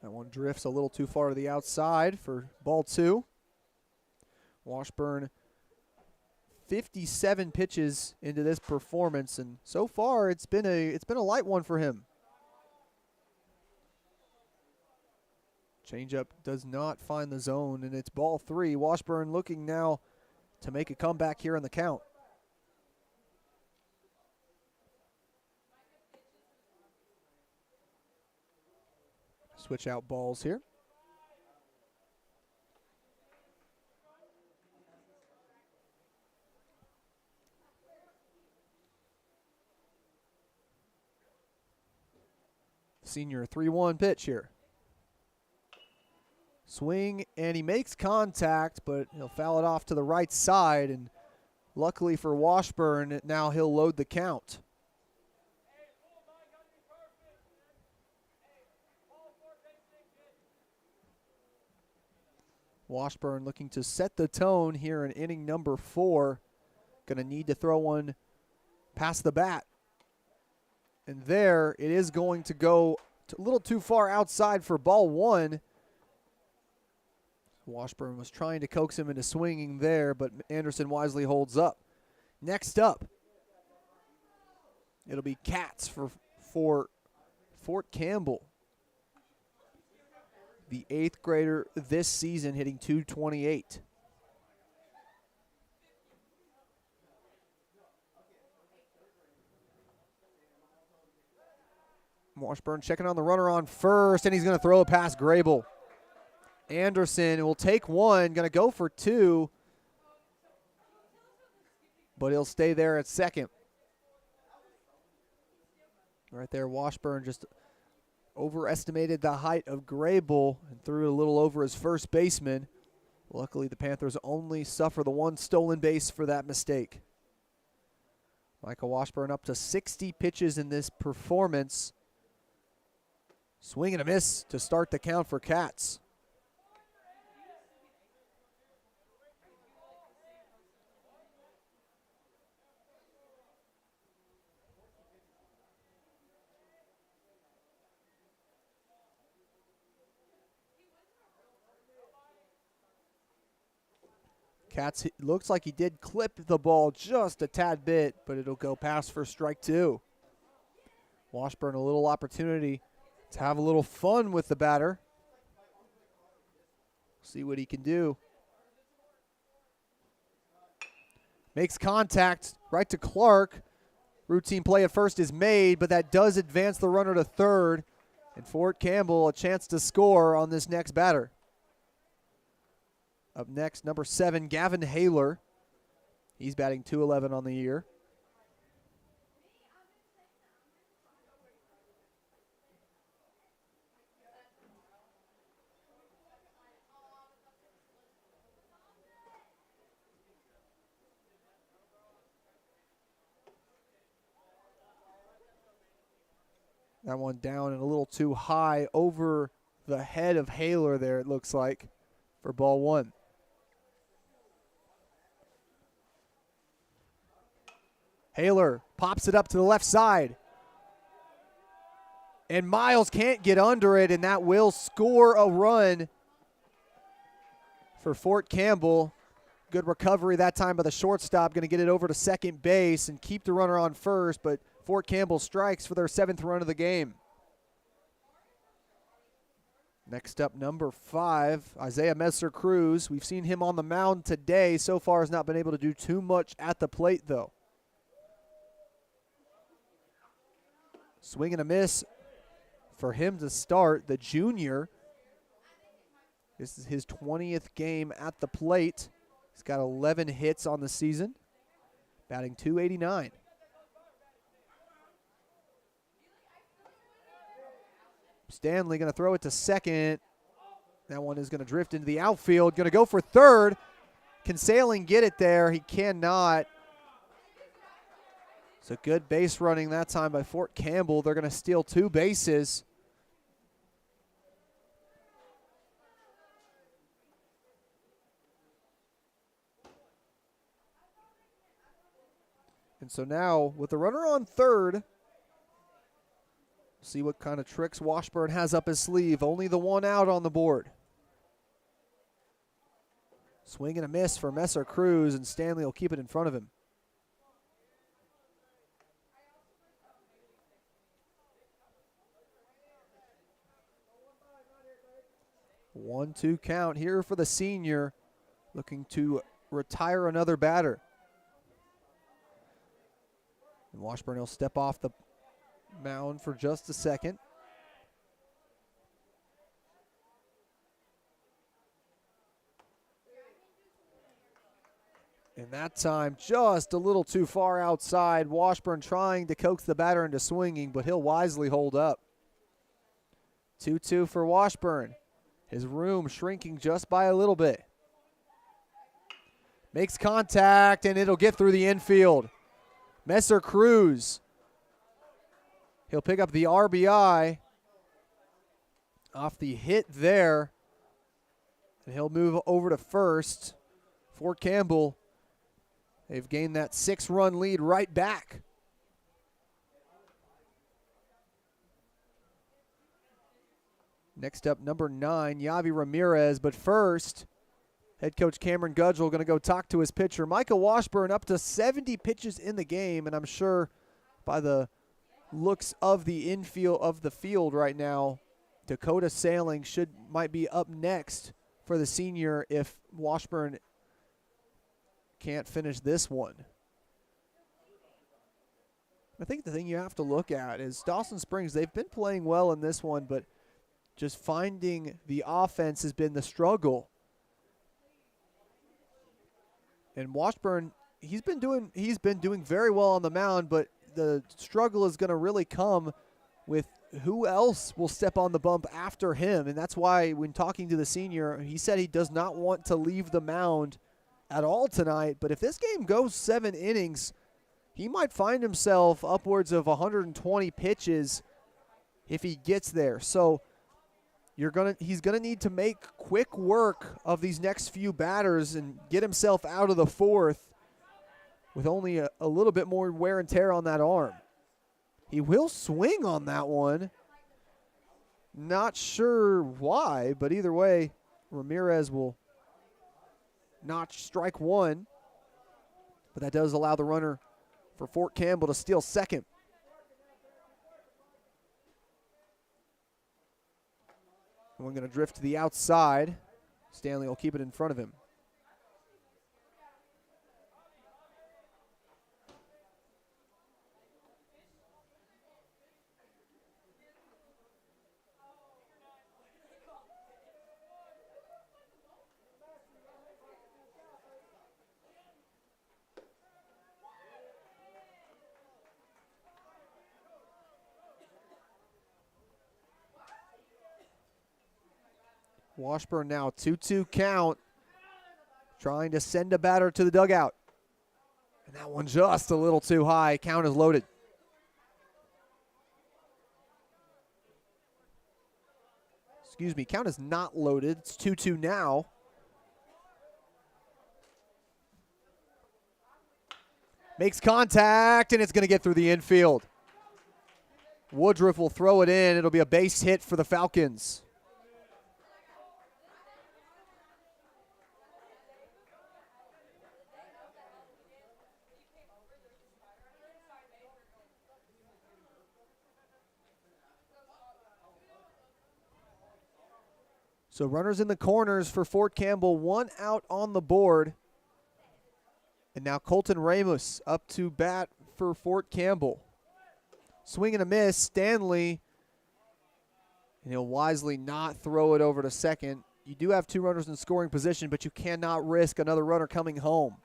That one drifts a little too far to the outside for ball 2. Washburn, 57 pitches into this performance, and so far it's been a light one for him. Changeup does not find the zone, and it's ball 3. Washburn looking now to make a comeback here in the count. Switch out balls here. Senior 3-1 pitch here. Swing, and he makes contact, but he'll foul it off to the right side, and luckily for Washburn, now he'll load the count. Washburn looking to set the tone here in inning number 4. Going to need to throw one past the bat. And there, it is going to go a little too far outside for ball 1. Washburn was trying to coax him into swinging there, but Anderson wisely holds up. Next up, it'll be Cats for Fort Campbell. The 8th grader this season hitting .228. Washburn checking on the runner on first, and he's going to throw it past Grable. Anderson will take one, going to go for two, but he'll stay there at second. Right there, Washburn just overestimated the height of Grable and threw it a little over his first baseman. Luckily, the Panthers only suffer the one stolen base for that mistake. Michael Washburn up to 60 pitches in this performance. Swing and a miss to start the count for Cats. Cats looks like he did clip the ball just a tad bit, but it'll go past for strike two. Washburn a little opportunity to have a little fun with the batter. See what he can do. Makes contact right to Clark. Routine play at first is made, but that does advance the runner to third. And Fort Campbell a chance to score on this next batter. Up next, number 7, Gavin Haler. He's batting .211 on the year. That one down and a little too high over the head of Haler there, it looks like, for ball one. Haler pops it up to the left side. And Miles can't get under it, and that will score a run for Fort Campbell. Good recovery that time by the shortstop. Going to get it over to second base and keep the runner on first, but Fort Campbell strikes for their 7th run of the game. Next up, number 5, Isaiah Messer-Cruz. We've seen him on the mound today. So far has not been able to do too much at the plate, though. Swing and a miss for him to start. The junior. This is his 20th game at the plate. He's got 11 hits on the season, batting .289. Stanley going to throw it to second. That one is going to drift into the outfield. Going to go for third. Can Sailing get it there? He cannot. It's a good base running that time by Fort Campbell. They're going to steal 2 bases. And so now, with the runner on third, see what kind of tricks Washburn has up his sleeve. Only the one out on the board. Swing and a miss for Messer-Cruz, and Stanley will keep it in front of him. 1-2 count here for the senior, looking to retire another batter. And Washburn will step off the mound for just a second. And that time, just a little too far outside. Washburn trying to coax the batter into swinging, but he'll wisely hold up. 2-2 for Washburn. His room shrinking just by a little bit. Makes contact, and it'll get through the infield. Messer-Cruz. He'll pick up the RBI off the hit there. And he'll move over to first. Fort Campbell, they've gained that 6-run lead right back. Next up, number 9, Yavi Ramirez. But first, head coach Cameron Gudgel going to go talk to his pitcher. Michael Washburn up to 70 pitches in the game, and I'm sure by the looks of the infield of the field right now, Dakota Sailing might be up next for the senior if Washburn can't finish this one. I think the thing you have to look at is Dawson Springs, they've been playing well in this one, but just finding the offense has been the struggle. And Washburn, he's been doing very well on the mound, but the struggle is going to really come with who else will step on the bump after him. And that's why when talking to the senior, he said he does not want to leave the mound at all tonight. But if this game goes 7 innings, he might find himself upwards of 120 pitches if he gets there. So he's gonna need to make quick work of these next few batters and get himself out of the fourth with only a little bit more wear and tear on that arm. He will swing on that one. Not sure why, but either way, Ramirez will notch strike one. But that does allow the runner for Fort Campbell to steal second. And we're going to drift to the outside. Stanley will keep it in front of him. Washburn now 2-2 count, trying to send a batter to the dugout. And that one just a little too high. Count is loaded. Excuse me, count is not loaded. It's 2-2 now. Makes contact, and it's going to get through the infield. Woodruff will throw it in. It'll be a base hit for the Falcons. So runners in the corners for Fort Campbell, 1 out on the board. And now Colton Ramos up to bat for Fort Campbell. Swing and a miss, Stanley. And he'll wisely not throw it over to second. You do have 2 runners in scoring position, but you cannot risk another runner coming home.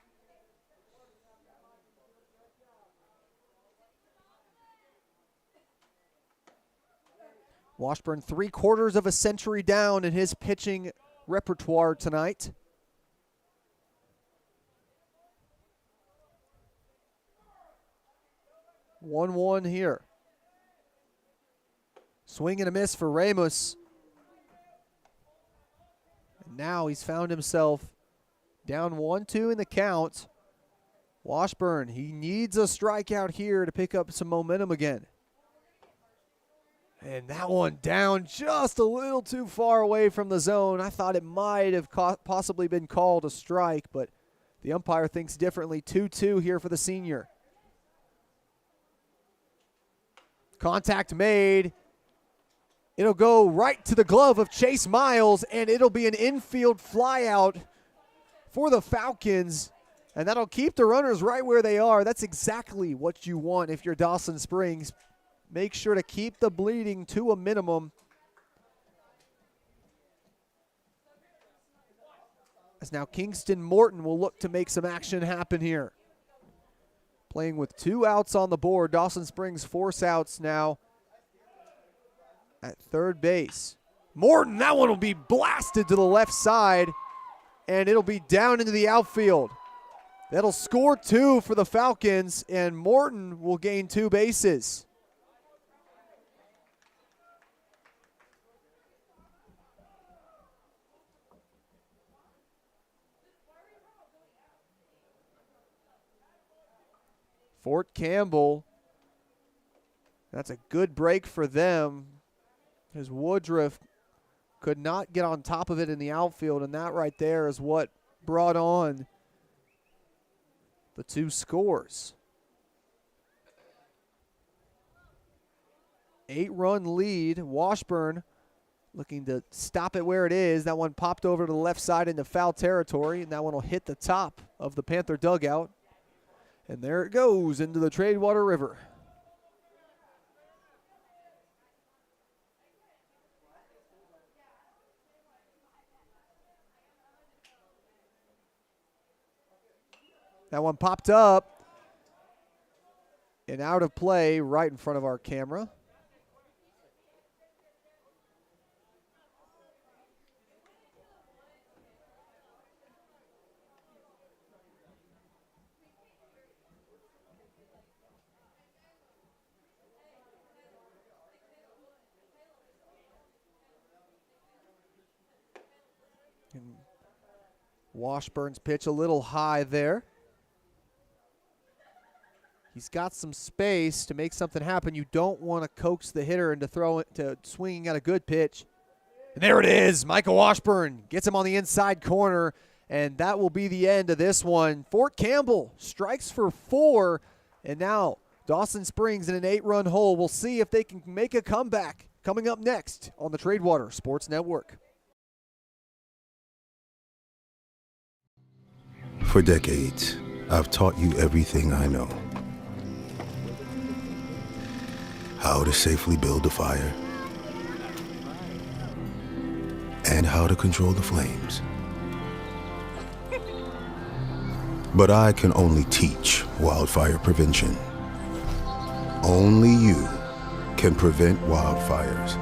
Washburn 3/4 of a century down in his pitching repertoire tonight. One here. Swing and a miss for Ramos. And now he's found himself down 1-2 in the count. Washburn, he needs a strikeout here to pick up some momentum again. And that one down just a little too far away from the zone. I thought it might have possibly been called a strike, but the umpire thinks differently. 2-2 here for the senior. Contact made. It'll go right to the glove of Chase Miles, and it'll be an infield flyout for the Falcons. And that'll keep the runners right where they are. That's exactly what you want if you're Dawson Springs. Make sure to keep the bleeding to a minimum. As now Kingston Morton will look to make some action happen here. Playing with 2 outs on the board. Dawson Springs force outs now at third base. Morton, that one will be blasted to the left side, and it'll be down into the outfield. That'll score 2 for the Falcons, and Morton will gain 2 bases. Fort Campbell, that's a good break for them, as Woodruff could not get on top of it in the outfield, and that right there is what brought on the 2 scores. 8-run lead. Washburn looking to stop it where it is. That one popped over to the left side into foul territory, and that one will hit the top of the Panther dugout. And there it goes into the Tradewater River. That one popped up and out of play right in front of our camera. And Washburn's pitch a little high there. He's got some space to make something happen. You don't want to coax the hitter into swinging at a good pitch. And there it is. Michael Washburn gets him on the inside corner, and that will be the end of this one. Fort Campbell strikes for 4, and now Dawson Springs in an 8-run hole. We'll see if they can make a comeback coming up next on the Tradewater Sports Network. For decades, I've taught you everything I know. How to safely build a fire, and how to control the flames. But I can only teach wildfire prevention. Only you can prevent wildfires.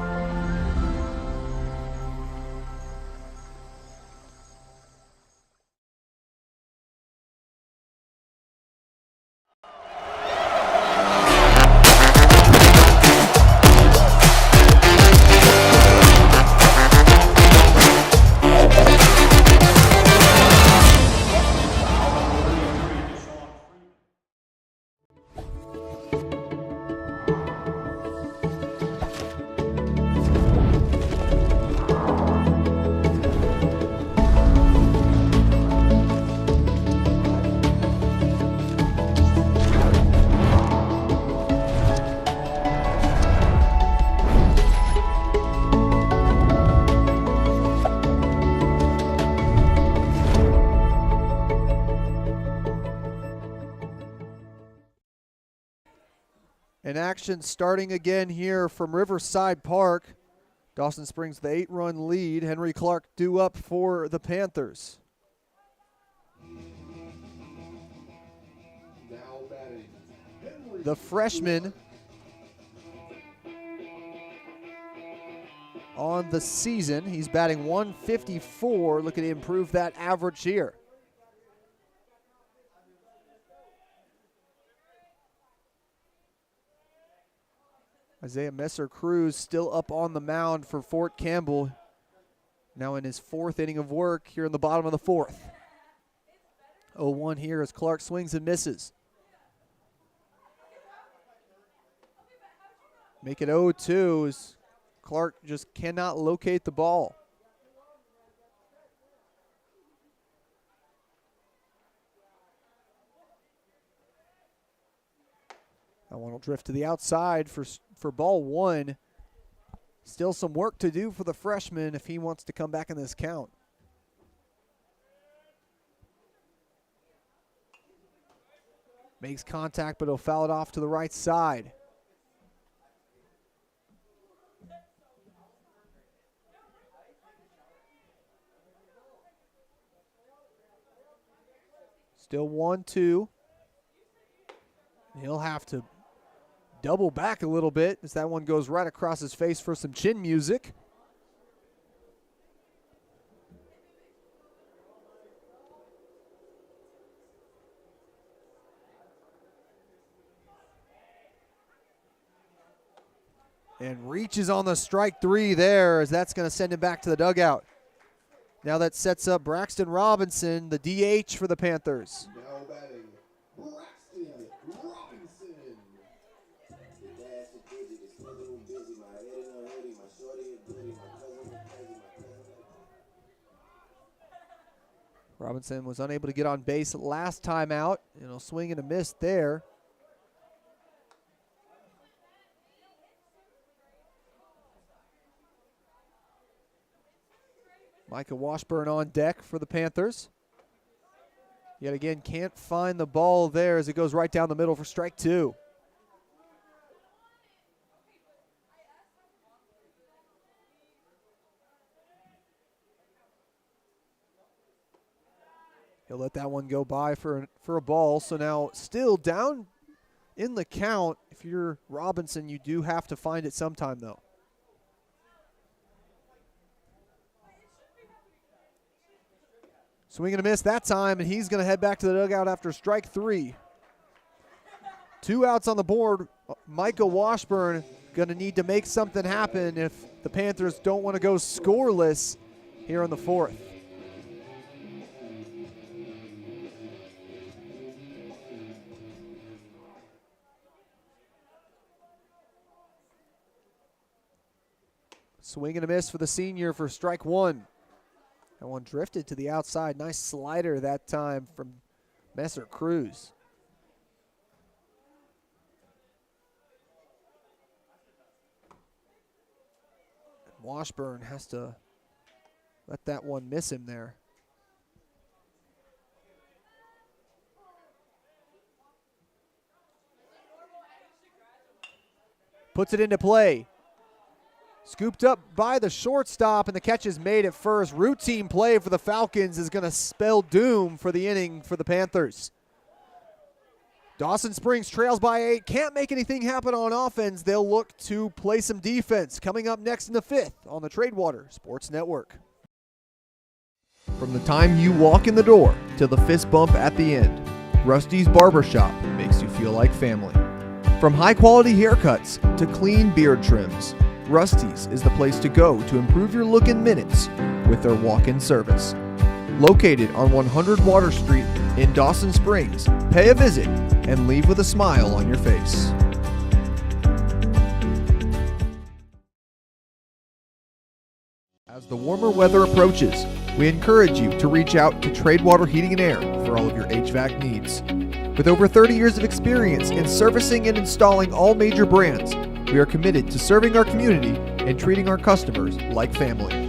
And action starting again here from Riverside Park. Dawson Springs the 8-run lead. Henry Clark due up for the Panthers. The freshman on the season. He's batting 154, looking to improve that average here. Isaiah Messer-Cruz still up on the mound for Fort Campbell. Now in his 4th inning of work here in the bottom of the 4th. 0-1 here as Clark swings and misses. Make it 0-2 as Clark just cannot locate the ball. That one will drift to the outside for ball 1. Still some work to do for the freshman if he wants to come back in this count. Makes contact, but he'll foul it off to the right side. Still 1-2. He'll have to double back a little bit as that one goes right across his face for some chin music. And reaches on the strike 3 there as that's going to send him back to the dugout. Now that sets up Braxton Robinson, the DH for the Panthers. Now batting, Braxton Robinson. Robinson was unable to get on base last time out. Swing and a miss there. Micah Washburn on deck for the Panthers. Yet again, can't find the ball there as it goes right down the middle for strike 2. He'll let that one go by for a ball. So now still down in the count. If you're Robinson, you do have to find it sometime, though. Swing and a miss that time, and he's going to head back to the dugout after strike 3. 2 outs on the board. Micah Washburn going to need to make something happen if the Panthers don't want to go scoreless here in the 4th. Swing and a miss for the senior for strike 1. That one drifted to the outside. Nice slider that time from Messer Cruz. Washburn has to let that one miss him there. Puts it into play. Scooped up by the shortstop, and the catch is made at first. Routine play for the Falcons is going to spell doom for the inning for the Panthers. Dawson Springs trails by 8. Can't make anything happen on offense. They'll look to play some defense. Coming up next in the 5th on the Tradewater Sports Network. From the time you walk in the door to the fist bump at the end, Rusty's Barbershop makes you feel like family. From high-quality haircuts to clean beard trims, Rusty's is the place to go to improve your look in minutes with their walk-in service. Located on 100 Water Street in Dawson Springs, pay a visit and leave with a smile on your face. As the warmer weather approaches, we encourage you to reach out to Tradewater Heating and Air for all of your HVAC needs. With over 30 years of experience in servicing and installing all major brands, we are committed to serving our community and treating our customers like family.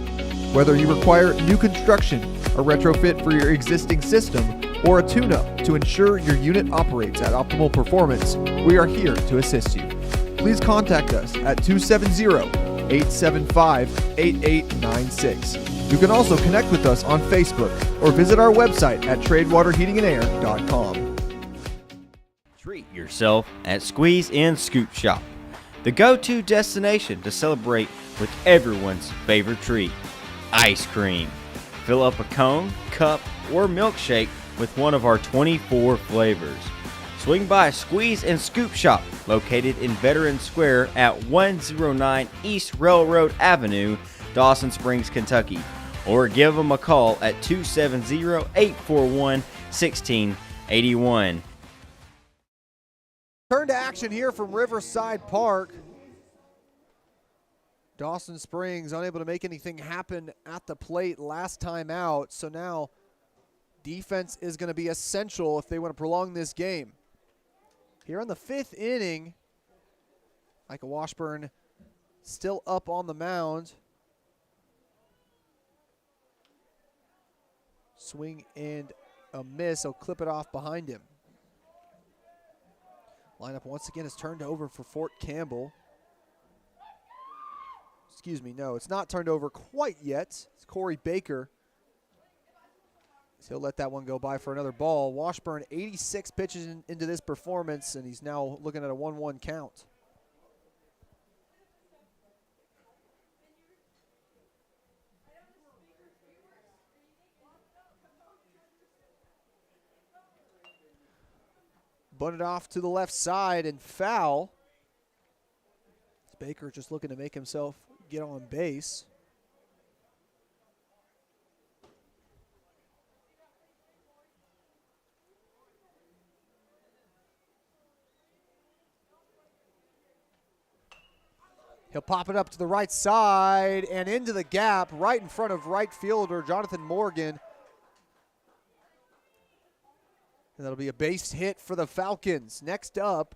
Whether you require new construction, a retrofit for your existing system, or a tune-up to ensure your unit operates at optimal performance, we are here to assist you. Please contact us at 270-875-8896. You can also connect with us on Facebook or visit our website at tradewaterheatingandair.com. Treat yourself at Squeeze and Scoop Shop, the go-to destination to celebrate with everyone's favorite treat, ice cream. Fill up a cone, cup, or milkshake with one of our 24 flavors. Swing by Squeeze and Scoop Shop, located in Veterans Square at 109 East Railroad Avenue, Dawson Springs, Kentucky, or give them a call at 270-841-1681. Turn to action here from Riverside Park. Dawson Springs unable to make anything happen at the plate last time out, so now defense is going to be essential if they want to prolong this game. Here in the 5th inning, Micah Washburn still up on the mound. Swing and a miss. He'll clip it off behind him. Lineup once again is turned over for Fort Campbell. Excuse me, no, it's not turned over quite yet. It's Corey Baker. So he'll let that one go by for another ball. Washburn 86 pitches into this performance, and he's now looking at a 1-1 count. Bunted off to the left side and foul. Baker just looking to make himself get on base. He'll pop it up to the right side and into the gap right in front of right fielder Jonathan Morgan. And that'll be a base hit for the Falcons. Next up,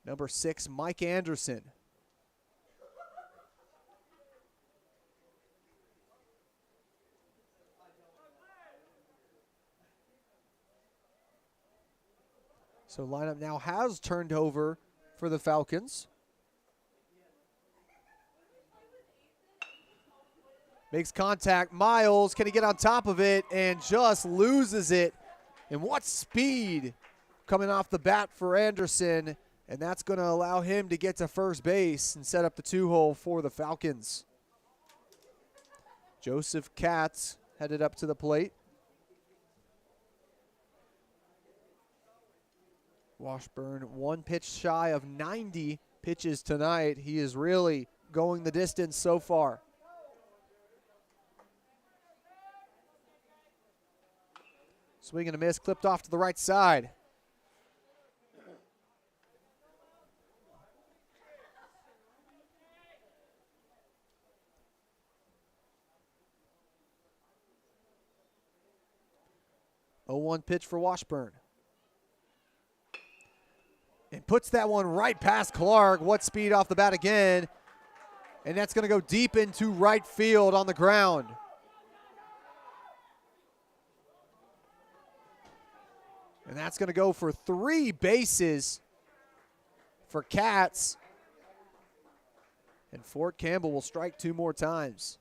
number 6, Mike Anderson. So lineup now has turned over for the Falcons. Makes contact. Miles, can he get on top of it? And just loses it. And what speed coming off the bat for Anderson. And that's going to allow him to get to first base and set up the 2-hole for the Falcons. Joseph Katz headed up to the plate. Washburn 1 pitch shy of 90 pitches tonight. He is really going the distance so far. Swing and a miss, clipped off to the right side. Oh, 1 pitch for Washburn. And puts that one right past Clark. What speed off the bat again. And that's going to go deep into right field on the ground. And that's going to go for 3 bases for Katz. And Fort Campbell will strike 2 more times.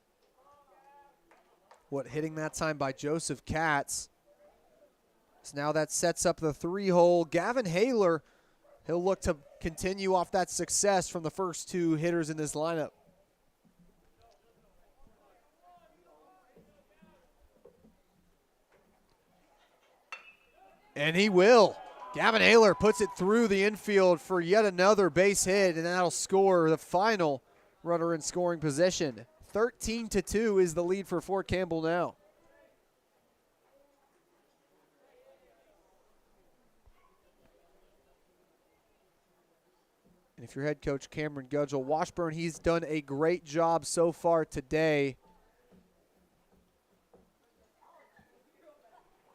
What hitting that time by Joseph Katz. So now that sets up the 3-hole. Gavin Haler, he'll look to continue off that success from the first 2 hitters in this lineup. And he will. Gavin Haler puts it through the infield for yet another base hit, and that'll score the final runner in scoring position. 13-2 is the lead for Fort Campbell now. And if you're head coach Cameron Gudgel, Washburn, he's done a great job so far today.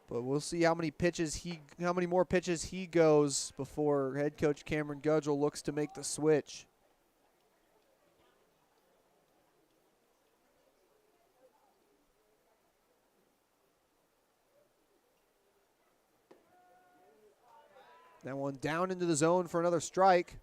But we'll see how many more pitches he goes before head coach Cameron Gudgel looks to make the switch. That one down into the zone for another strike.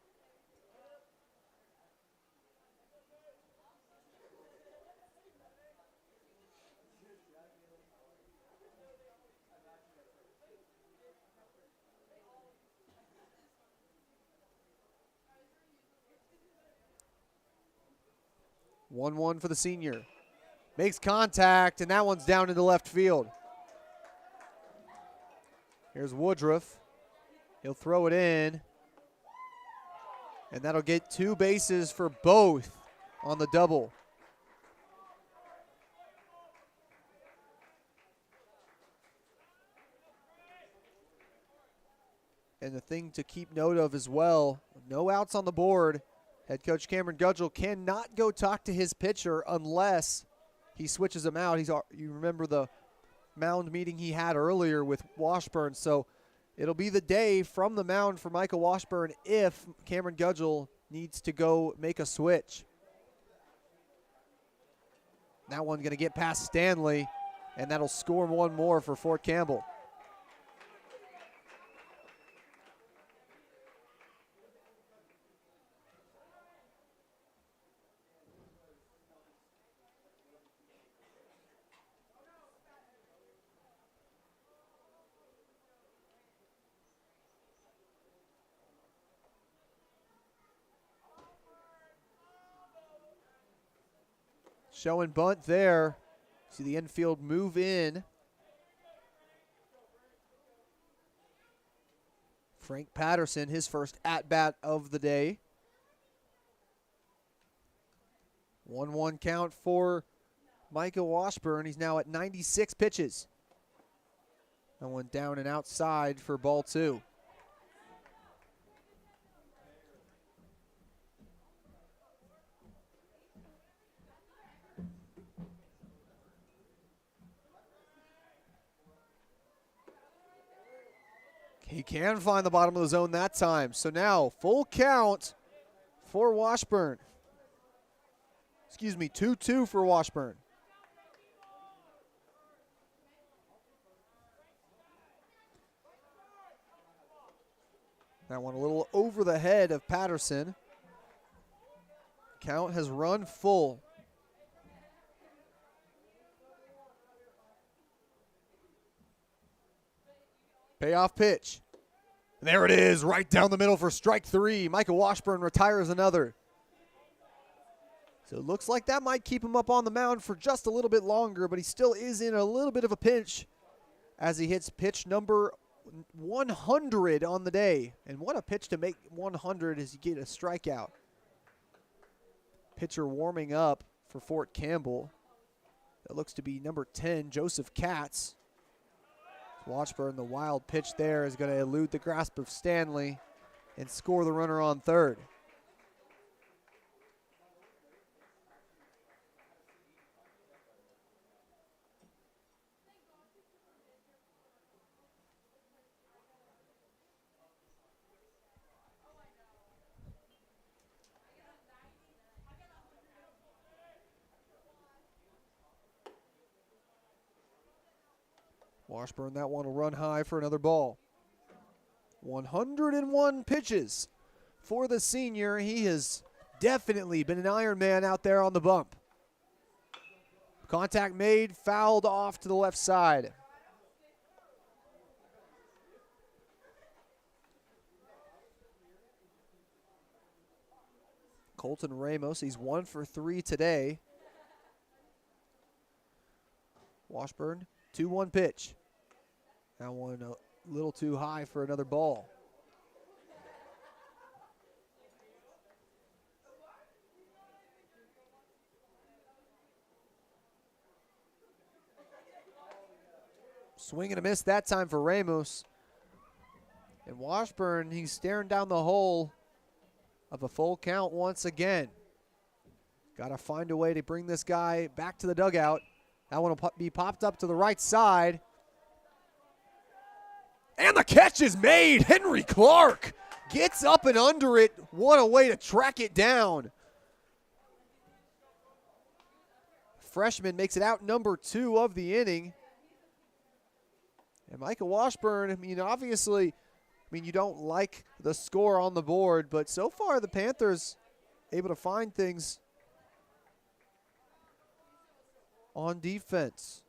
One for the senior. Makes contact, and that one's down into left field. Here's Woodruff. He'll throw it in. And that'll get 2 bases for both on the double. And the thing to keep note of as well, no outs on the board. Head coach Cameron Gudgel cannot go talk to his pitcher unless he switches him out. You remember the mound meeting he had earlier with Washburn, so it'll be the day from the mound for Michael Washburn if Cameron Gudgel needs to go make a switch. That one going to get past Stanley, and that'll score 1 more for Fort Campbell. Showing bunt there. See the infield move in. Frank Patterson, his first at-bat of the day. 1-1 count for Michael Washburn. He's now at 96 pitches. That one down and outside for ball 2. He can find the bottom of the zone that time. So now full count for Washburn. Excuse me, 2-2 for Washburn. That one a little over the head of Patterson. Count has run full. Payoff pitch. And there it is, right down the middle for strike 3. Micah Washburn retires another. So it looks like that might keep him up on the mound for just a little bit longer, but he still is in a little bit of a pinch as he hits pitch number 100 on the day. And what a pitch to make 100 as you get a strikeout. Pitcher warming up for Fort Campbell. That looks to be number 10, Joseph Katz. Washburn, the wild pitch there, is going to elude the grasp of Stanley and score the runner on third. Washburn, that one will run high for another ball. 101 pitches for the senior. He has definitely been an Iron Man out there on the bump. Contact made, fouled off to the left side. Colton Ramos, he's 1 for 3 today. Washburn, 2-1 pitch. That one a little too high for another ball. Swing and a miss that time for Ramos. And Washburn, he's staring down the hole of a full count once again. Got to find a way to bring this guy back to the dugout. That one will be popped up to the right side. And the catch is made. Henry Clark gets up and under it. What a way to track it down. Freshman makes it out number 2 of the inning. And Micah Washburn, I mean, obviously, you don't like the score on the board, but so far the Panthers able to find things on defense.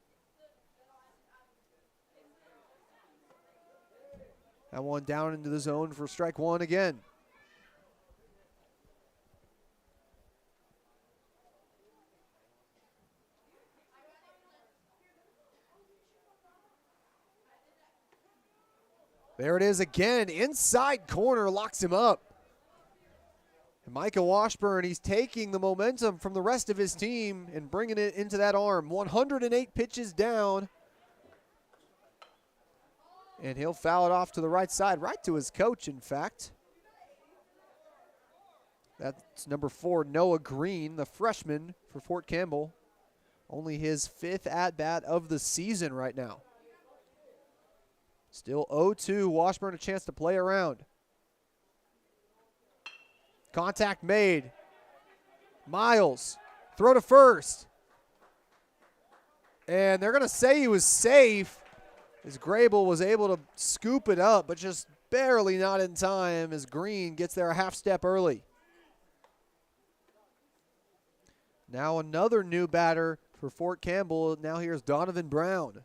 That one down into the zone for strike 1 again. There it is again. Inside corner locks him up. And Micah Washburn, he's taking the momentum from the rest of his team and bringing it into that arm. 108 pitches down. And he'll foul it off to the right side, right to his coach, in fact. That's number 4, Noah Green, the freshman for Fort Campbell. Only his 5th at-bat of the season right now. Still 0-2, Washburn a chance to play around. Contact made. Miles, throw to first. And they're going to say he was safe as Grable was able to scoop it up, but just barely not in time as Green gets there a half step early. Now another new batter for Fort Campbell. Now here's Donovan Brown.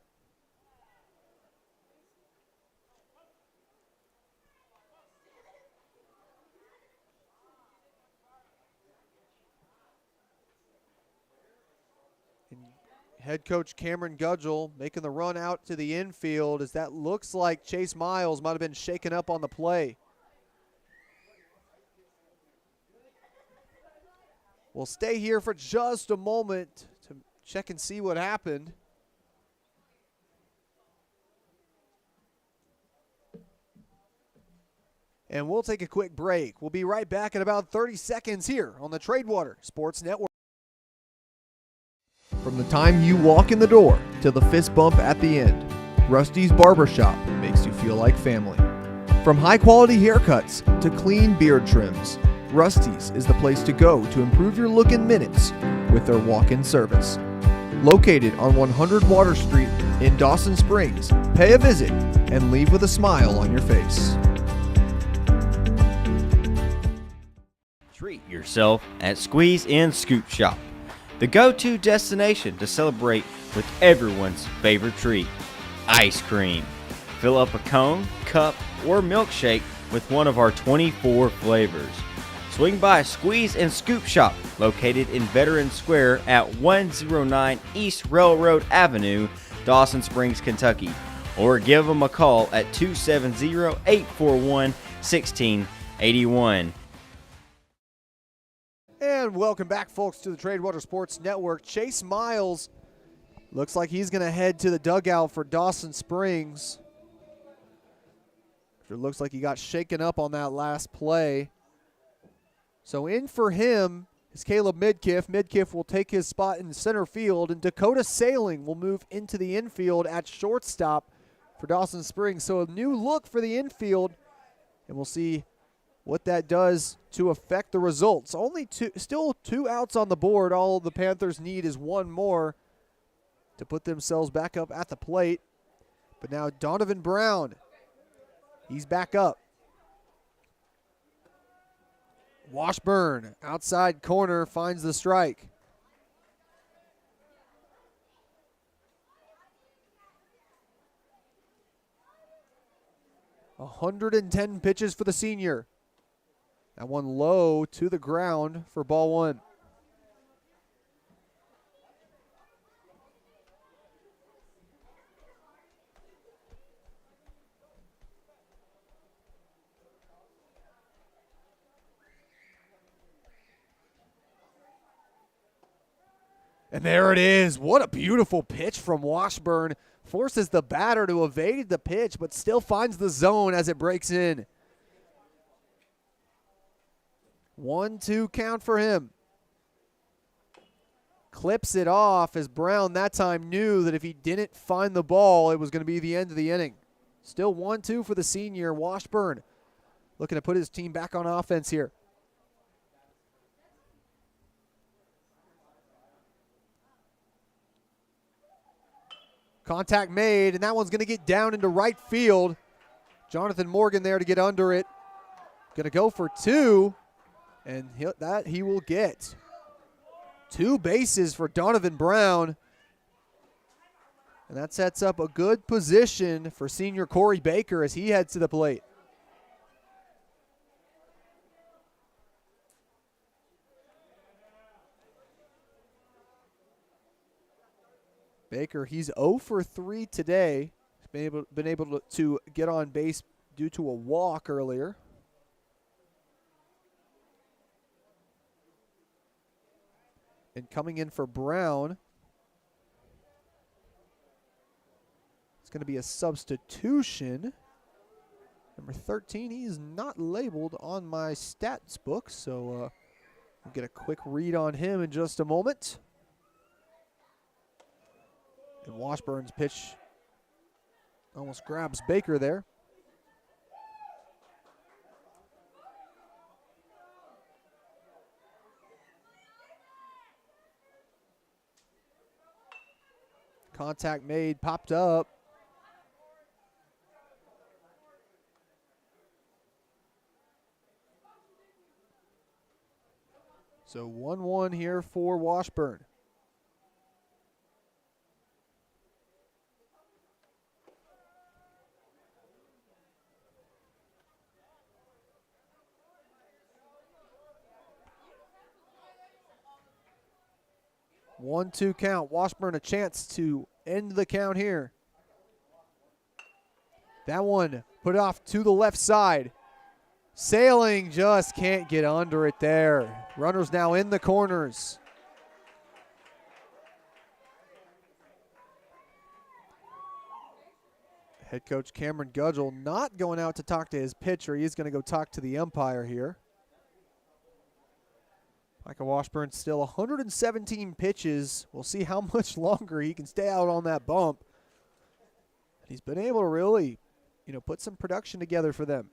Head coach Cameron Gudgel making the run out to the infield as that looks like Chase Miles might have been shaken up on the play. We'll stay here for just a moment to check and see what happened. And we'll take a quick break. We'll be right back in about 30 seconds here on the Tradewater Sports Network. From the time you walk in the door to the fist bump at the end, Rusty's Barbershop makes you feel like family. From high-quality haircuts to clean beard trims, Rusty's is the place to go to improve your look in minutes with their walk-in service. Located on 100 Water Street in Dawson Springs, pay a visit and leave with a smile on your face. Treat yourself at Squeeze and Scoop Shop, the go-to destination to celebrate with everyone's favorite treat, ice cream. Fill up a cone, cup, or milkshake with one of our 24 flavors. Swing by Squeeze and Scoop Shop, located in Veterans Square at 109 East Railroad Avenue, Dawson Springs, Kentucky. Or give them a call at 270-841-1681. And welcome back, folks, to the Tradewater Sports Network. Chase Miles looks like he's going to head to the dugout for Dawson Springs. It looks like he got shaken up on that last play. So in for him is Caleb Midkiff. Midkiff will take his spot in center field, and Dakota Sailing will move into the infield at shortstop for Dawson Springs. So a new look for the infield, and we'll see what that does to affect the results. Still two outs on the board. All the Panthers need is one more to put themselves back up at the plate. But now Donovan Brown, he's back up. Washburn, outside corner, finds the strike. .110 pitches for the senior. That one low to the ground for ball one. And there it is. What a beautiful pitch from Washburn. Forces the batter to evade the pitch, but still finds the zone as it breaks in. 1-2 count for him. Clips it off as Brown that time knew that if he didn't find the ball, it was going to be the end of the inning. Still 1-2 for the senior. Washburn looking to put his team back on offense here. Contact made, and that one's going to get down into right field. Jonathan Morgan there to get under it. Going to go for two, and he will get. 2 bases for Donovan Brown. And that sets up a good position for senior Corey Baker as he heads to the plate. Baker, he's 0 for 3 today. He's been able to get on base due to a walk earlier. And coming in for Brown, it's going to be a substitution. Number 13, he is not labeled on my stats book, so we'll get a quick read on him in just a moment. And Washburn's pitch almost grabs Baker there. Contact made, popped up. So 1-1 here for Washburn. One-two count. Washburn a chance to end the count here. That one put off to the left side. Sailing just can't get under it there. Runners now in the corners. Head coach Cameron Gudgel not going out to talk to his pitcher. He's going to go talk to the umpire here. Michael Washburn still 117 pitches. We'll see how much longer he can stay out on that bump. He's been able to really, put some production together for them.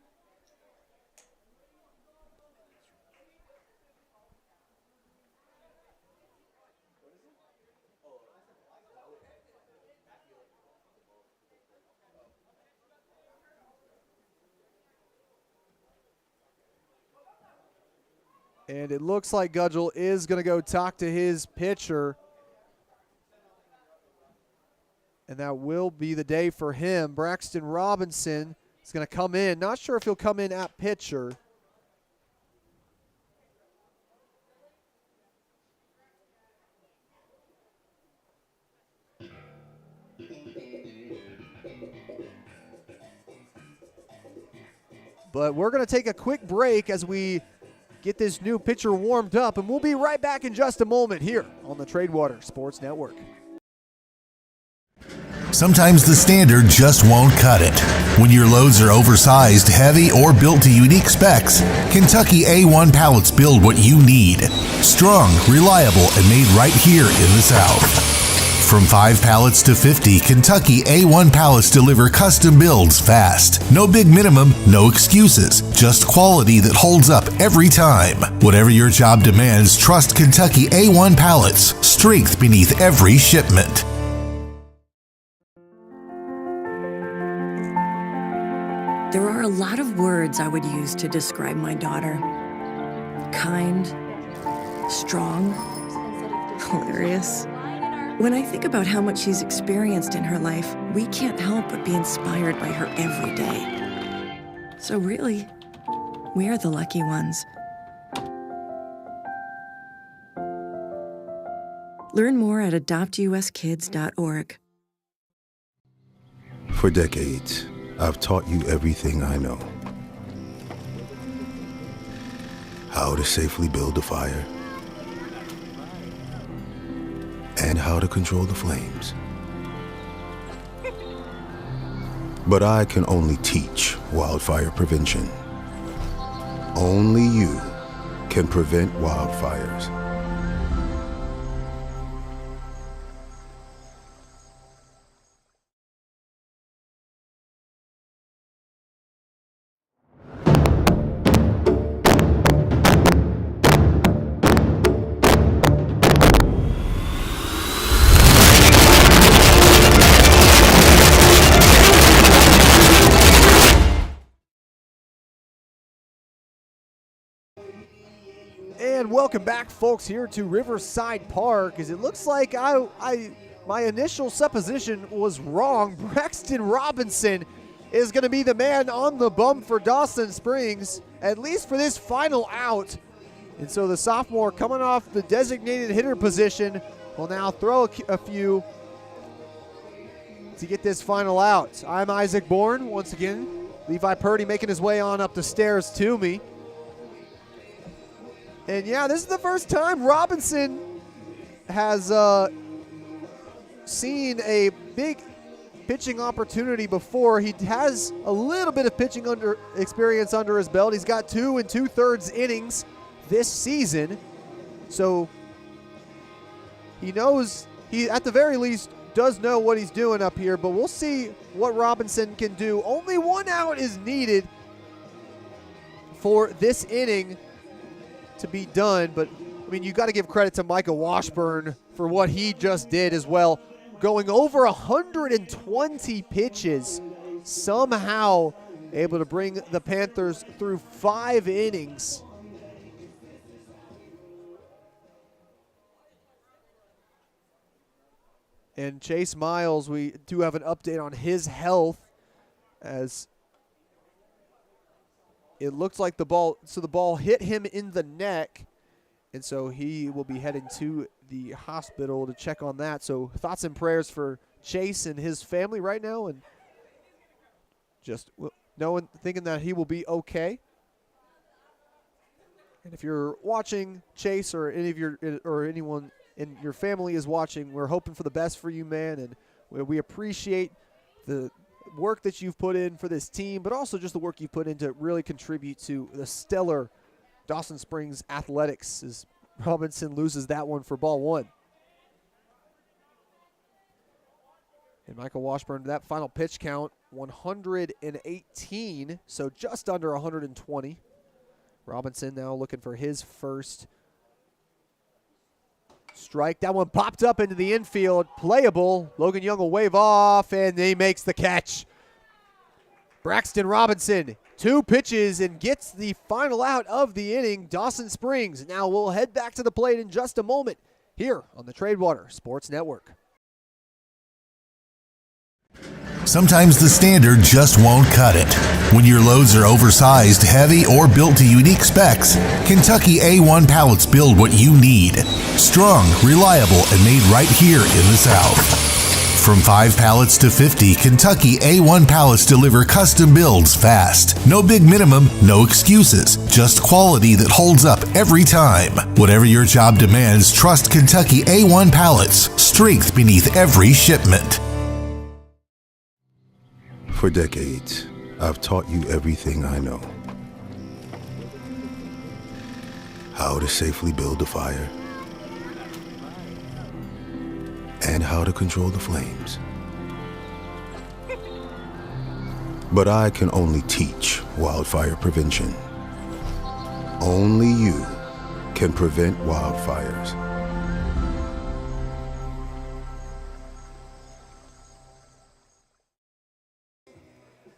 And it looks like Gudgel is going to go talk to his pitcher. And that will be the day for him. Braxton Robinson is going to come in. Not sure if he'll come in at pitcher. But we're going to take a quick break as we get this new pitcher warmed up, and we'll be right back in just a moment here on the Tradewater Sports Network. Sometimes the standard just won't cut it. When your loads are oversized, heavy, or built to unique specs, Kentucky A1 pallets build what you need. Strong, reliable, and made right here in the South. From 5 pallets to 50, Kentucky A1 pallets deliver custom builds fast. No big minimum, no excuses. Just quality that holds up every time. Whatever your job demands, trust Kentucky A1 pallets. Strength beneath every shipment. There are a lot of words I would use to describe my daughter. Kind, strong, hilarious. When I think about how much she's experienced in her life, we can't help but be inspired by her every day. So really, we're the lucky ones. Learn more at adoptuskids.org. For decades, I've taught you everything I know. How to safely build a fire, and how to control the flames. But I can only teach wildfire prevention. Only you can prevent wildfires. And welcome back, folks, here to Riverside Park. As it looks like my initial supposition was wrong. Braxton Robinson is going to be the man on the bump for Dawson Springs, at least for this final out. And so the sophomore, coming off the designated hitter position, will now throw a few to get this final out. I'm Isaac Bourne once again. Levi Purdy making his way on up the stairs to me. And yeah, this is the first time Robinson has seen a big pitching opportunity before. He has a little bit of pitching experience under his belt. He's got 2 2/3 innings this season. So he knows, he at the very least does know what he's doing up here, but we'll see what Robinson can do. Only 1 out is needed for this inning to be done, but I mean, you got to give credit to Micah Washburn for what he just did as well, going over 120 pitches, somehow able to bring the Panthers through 5 innings. And Chase Miles, we do have an update on his health, as it looks like the ball hit him in the neck, and so he will be heading to the hospital to check on that. So thoughts and prayers for Chase and his family right now, and just thinking that he will be okay. And if you're watching, Chase, or anyone in your family is watching, we're hoping for the best for you, man, and we appreciate the work that you've put in for this team, but also just the work you put in to really contribute to the stellar Dawson Springs athletics, as Robinson loses that one for ball 1. And Michael Washburn, that final pitch count, 118, so just under 120. Robinson now looking for his first strike. That one popped up into the infield, playable. Logan Young will wave off, and he makes the catch. Braxton Robinson, 2 pitches, and gets the final out of the inning. Dawson Springs. Now we'll head back to the plate in just a moment here on the Tradewater Sports Network. Sometimes the standard just won't cut it. When your loads are oversized, heavy, or built to unique specs, Kentucky A1 pallets build what you need. Strong, reliable, and made right here in the South. From 5 pallets to 50, Kentucky A1 pallets deliver custom builds fast. No big minimum, no excuses. Just quality that holds up every time. Whatever your job demands, trust Kentucky A1 pallets. Strength beneath every shipment. For decades, I've taught you everything I know. How to safely build a fire, and how to control the flames. But I can only teach wildfire prevention. Only you can prevent wildfires.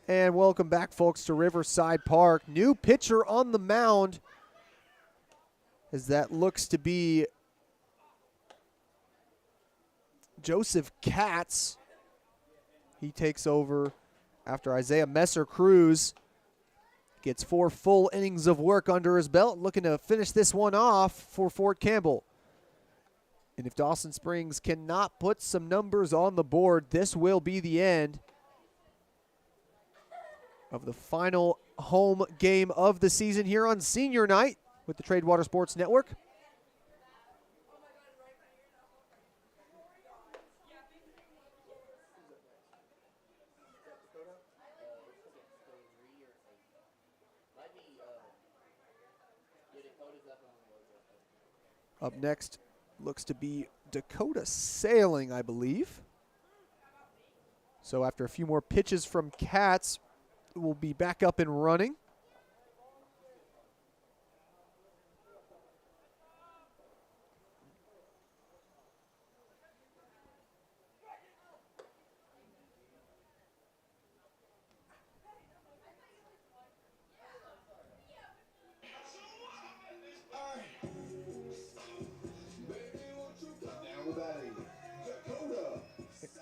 And welcome back, folks, to Riverside Park. New pitcher on the mound, as that looks to be Joseph Katz. He takes over after Isaiah Messer-Cruz gets 4 full innings of work under his belt, looking to finish this one off for Fort Campbell. And if Dawson Springs cannot put some numbers on the board, this will be the end of the final home game of the season here on senior night with the Tradewater Sports Network. Up next looks to be Dakota Sailing, I believe. So after a few more pitches from Katz, we'll be back up and running.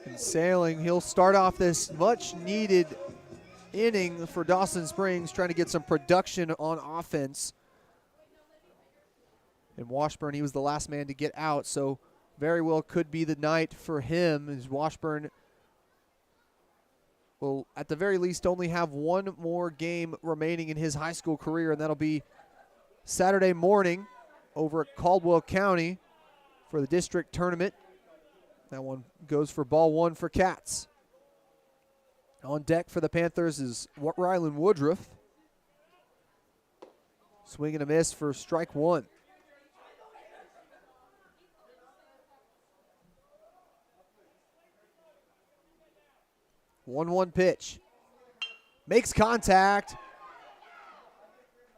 And Sailing, he'll start off this much needed inning for Dawson Springs, trying to get some production on offense. And Washburn, he was the last man to get out, so very well could be the night for him, as Washburn will at the very least only have one more game remaining in his high school career, and that'll be Saturday morning over at Caldwell County for the district tournament. That one goes for ball 1 for Katz. On deck for the Panthers is Rylan Woodruff. Swing and a miss for strike 1. One pitch. Makes contact.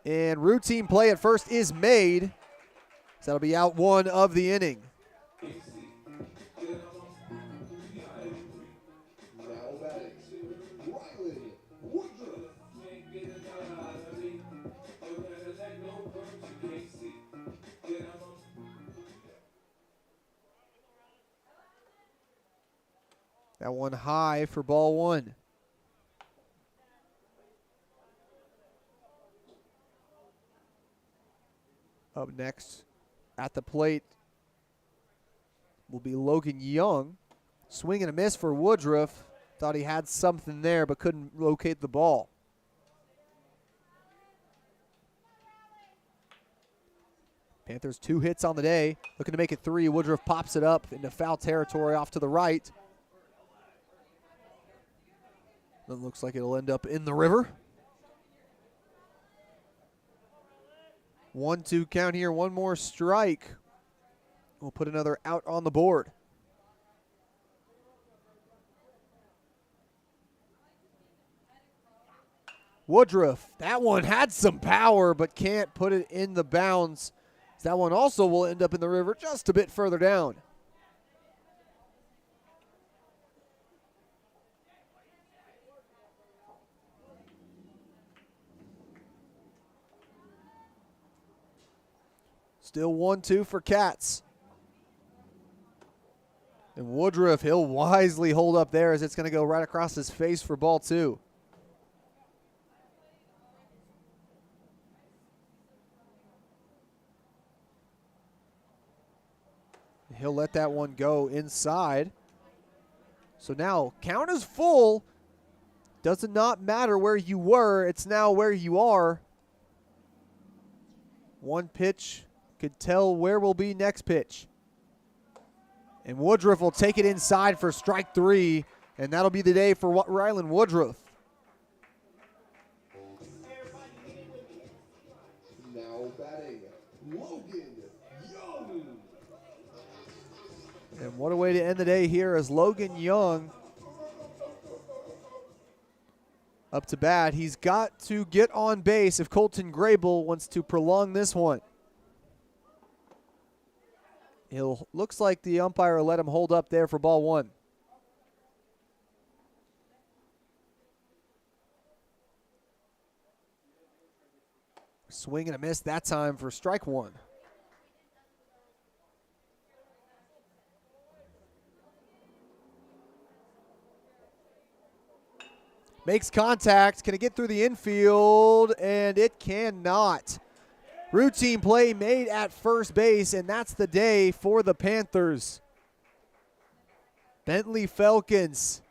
And routine play at first is made. So that'll be out 1 of the inning. That one high for ball 1. Up next at the plate will be Logan Young. Swing and a miss for Woodruff. Thought he had something there but couldn't locate the ball. Panthers 2 hits on the day. Looking to make it 3. Woodruff pops it up into foul territory off to the right. That looks like it'll end up in the river. 1-2 count here. One more strike. We'll put another out on the board. Woodruff, that one had some power but can't put it in the bounds. That one also will end up in the river just a bit further down. Still 1-2 for Katz. And Woodruff, he'll wisely hold up there as it's going to go right across his face for ball 2. He'll let that one go inside. So now count is full. Does not matter where you were. It's now where you are. One pitch could tell where will be next pitch. And Woodruff will take it inside for strike 3. And that'll be the day for Rylan Woodruff. Now batting, Logan Young. And what a way to end the day here as Logan Young up to bat. He's got to get on base if Colton Grable wants to prolong this one. Looks like the umpire let him hold up there for ball 1. Swing and a miss that time for strike 1. Makes contact. Can it get through the infield? And it cannot. Routine play made at first base, and that's the day for the Panthers. Bentley Falcons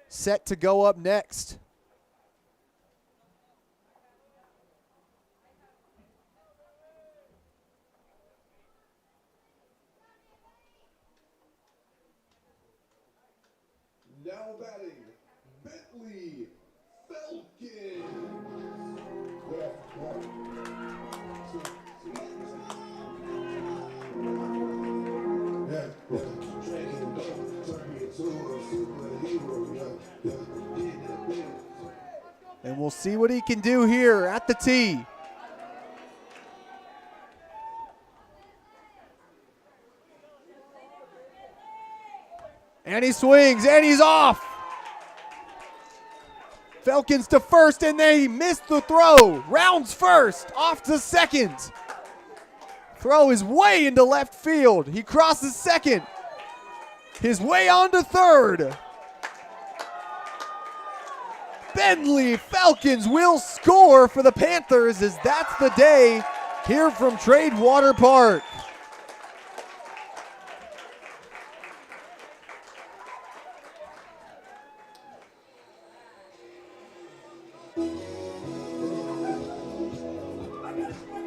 set to go up next. Now batting, Bentley Falcons. And we'll see what he can do here at the tee. And he swings, and he's off. Falcons to first, and they missed the throw. Rounds first, off to second. Throw is way into left field. He crosses second. His way on to third. Bentley Falcons will score for the Panthers as that's the day here from Tradewater Park.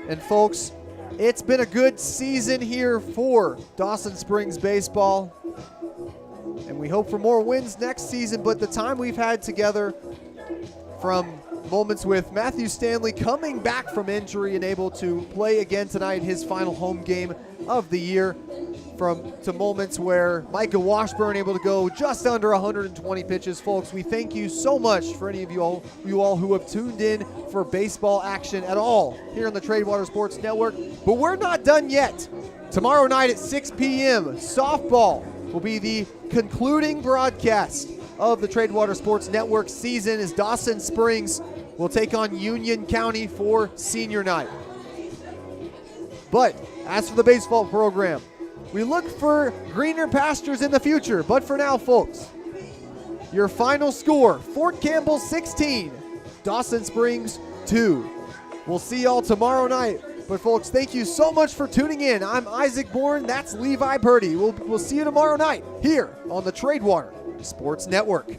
And folks, it's been a good season here for Dawson Springs baseball. And we hope for more wins next season, but the time we've had together, from moments with Matthew Stanley coming back from injury and able to play again tonight, his final home game of the year, to moments where Micah Washburn able to go just under 120 pitches. Folks, we thank you so much for any of you all who have tuned in for baseball action at all here on the Tradewater Sports Network. But we're not done yet. Tomorrow night at 6 p.m., softball will be the concluding broadcast of the Tradewater Sports Network season as Dawson Springs will take on Union County for senior night. But as for the baseball program, we look for greener pastures in the future. But for now, folks, your final score, Fort Campbell 16, Dawson Springs 2. We'll see y'all tomorrow night. But folks, thank you so much for tuning in. I'm Isaac Bourne. That's Levi Purdy. We'll see you tomorrow night here on the Tradewater Sports Network.